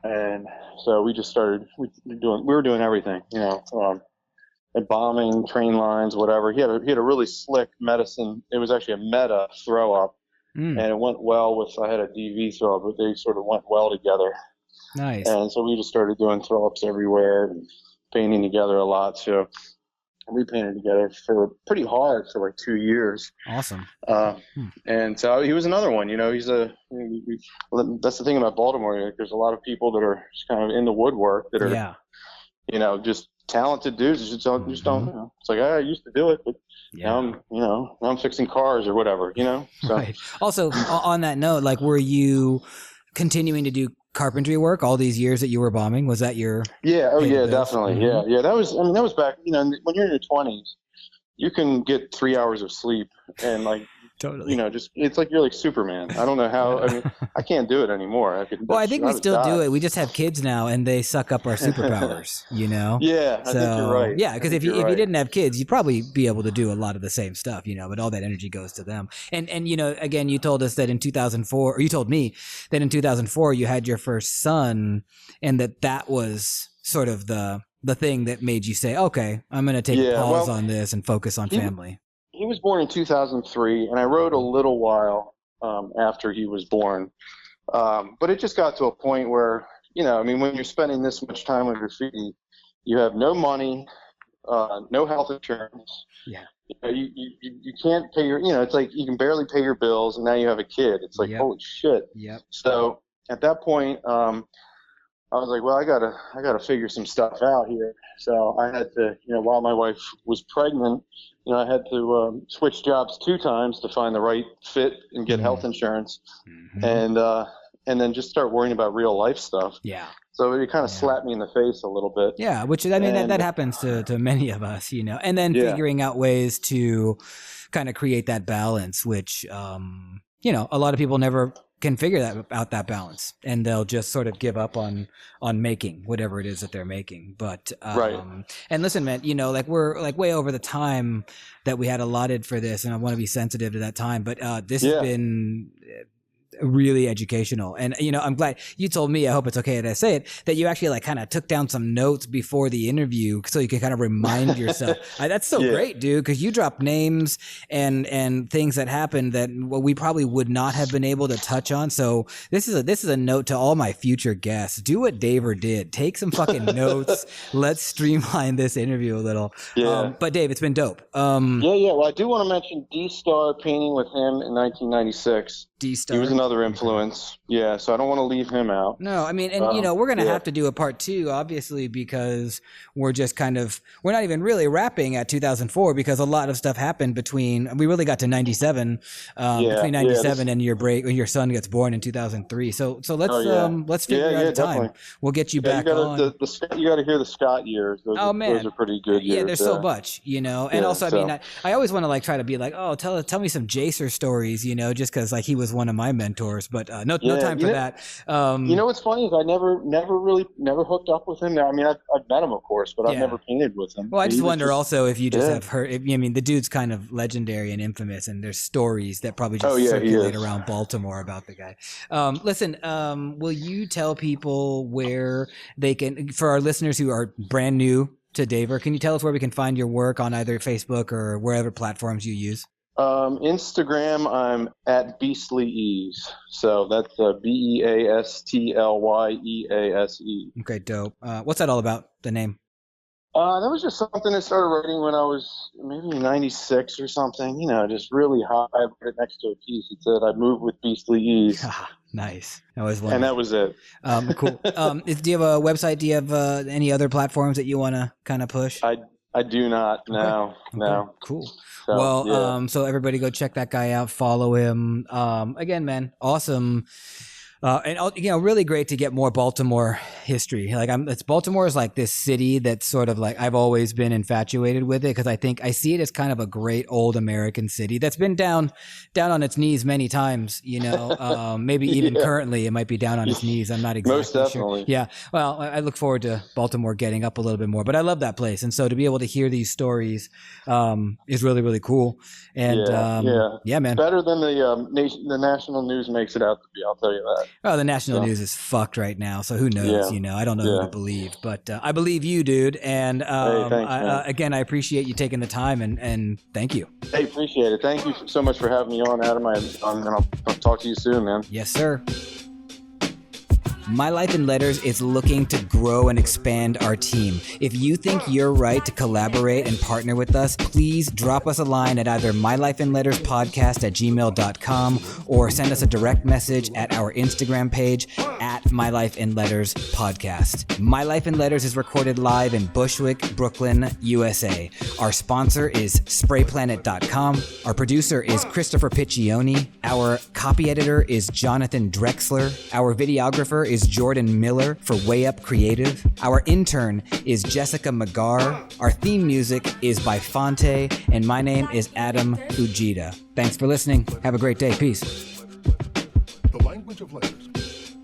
and so we just started. We were doing everything, bombing train lines, whatever. He had a really slick Medicine. It was actually a Meta throw up and it went well with, I had a DV throw, but they sort of went well together. Nice. And so we just started doing throw ups everywhere and painting together a lot. So we painted together for pretty hard for like 2 years. Awesome. And so he was another one, he's that's the thing about Baltimore. There's a lot of people that are just kind of in the woodwork that are, just talented dudes. Just don't, it's like, I used to do it, but now I'm fixing cars or whatever, So. Right. Also, on that note, like, were you continuing to do carpentry work all these years that you were bombing? Was that your definitely. Yeah, that was back, when you're in your 20s, you can get 3 hours of sleep and like totally, just, it's like you're like Superman. I don't know how. I mean, I can't do it anymore. I think we still do it. We just have kids now, and they suck up our superpowers. Yeah, I think you're right. Yeah, because if you didn't have kids, you'd probably be able to do a lot of the same stuff. But all that energy goes to them. And again, you told us that in 2004, or you told me that in 2004 you had your first son, and that was sort of the thing that made you say, okay, I'm going to take a pause on this and focus on family. He was born in 2003, and I wrote a little while after he was born. But it just got to a point where, when you're spending this much time on your feet, you have no money, no health insurance. Yeah. You can't pay your, it's like you can barely pay your bills, and now you have a kid. It's like, holy shit. Yep. So at that point, I was like, well, I gotta figure some stuff out here. So I had to, while my wife was pregnant, I had to switch jobs 2 times to find the right fit and get health insurance, and then just start worrying about real life stuff. Yeah. So it kind of slapped me in the face a little bit. Yeah, which that happens to many of us, and then figuring out ways to kind of create that balance, which a lot of people never can figure that balance, and they'll just sort of give up on making whatever it is that they're making. But right. And listen, man, like we're like way over the time that we had allotted for this, and I want to be sensitive to that time. But this has been really educational, and I'm glad you told me, I hope it's okay that I say it, that you actually like kind of took down some notes before the interview so you could kind of remind yourself. That's so great, dude, because you dropped names and things that happened that we probably would not have been able to touch on. So this is a note to all my future guests: do what Daver did, take some fucking notes. Let's streamline this interview a little. But Dave, it's been dope. Well, I do want to mention D-Star painting with him in 1996. D-Star. He was another influence. Yeah, so I don't want to leave him out. No, I mean, and we're going to have to do a part 2, obviously, because we're just we're not even really wrapping at 2004, because a lot of stuff happened we really got to 97, between 97 and your son gets born in 2003. So let's figure out a time. Definitely. We'll get you back on. You got to hear the Scott years. Those are pretty good years. Yeah, there's so much, and also, I mean, I always want to like try to be like, oh, tell me some Jacer stories, just because like he was one of my mentors, but no time for that. What's funny is I never hooked up with him. I mean, I've met him, of course, but I've never painted with him. Well, I just wonder also if you just have heard. I mean, the dude's kind of legendary and infamous, and there's stories that probably just circulate around Baltimore about the guy. Listen, will you tell people where they can, for our listeners who are brand new to Daver, can you tell us where we can find your work on either Facebook or wherever platforms you use? Instagram, I'm at Beastly Ease. So that's BEASTLYEASE. Okay, dope. What's that all about, the name? That was just something I started writing when I was maybe 96 or something, just really high. I put it next to a piece. It said, I moved with Beastly Ease. Nice. I always wondered. And that was it. Cool. Do you have a website? Do you have any other platforms that you want to kind of push? I do not. No. Cool. So, so everybody go check that guy out. Follow him. Again, man, awesome. And really great to get more Baltimore history. Like Baltimore is like this city that's sort of like, I've always been infatuated with it, because I see it as kind of a great old American city that's been down on its knees many times. Maybe even currently it might be down on its knees. I'm not exactly Most definitely. sure. Yeah. Well, I look forward to Baltimore getting up a little bit more, but I love that place, and so to be able to hear these stories is really, really cool. And man, better than the national news makes it out to be. I'll tell you that. Oh, the national So, news is fucked right now. So who knows? Yeah. I don't know who to believe, but I believe you, dude. And Hey, thanks, man. again, I appreciate you taking the time and thank you. Hey, appreciate it. Thank you so much for having me on, Adam. I'll talk to you soon, man. Yes, sir. My Life in Letters is looking to grow and expand our team. If you think you're right to collaborate and partner with us, please drop us a line at either mylifeinletterspodcast@gmail.com or send us a direct message at our Instagram page at My Life in Letters Podcast. My Life in Letters is recorded live in Bushwick, Brooklyn, USA. Our sponsor is sprayplanet.com. Our producer is Christopher Piccioni. Our copy editor is Jonathan Drexler. Our videographer is Jordan Miller for Way Up Creative. Our intern is Jessica McGarr. Our theme music is by Fonte, and my name is Adam Fujita. Thanks for listening. Have a great day. Peace. The language of letters.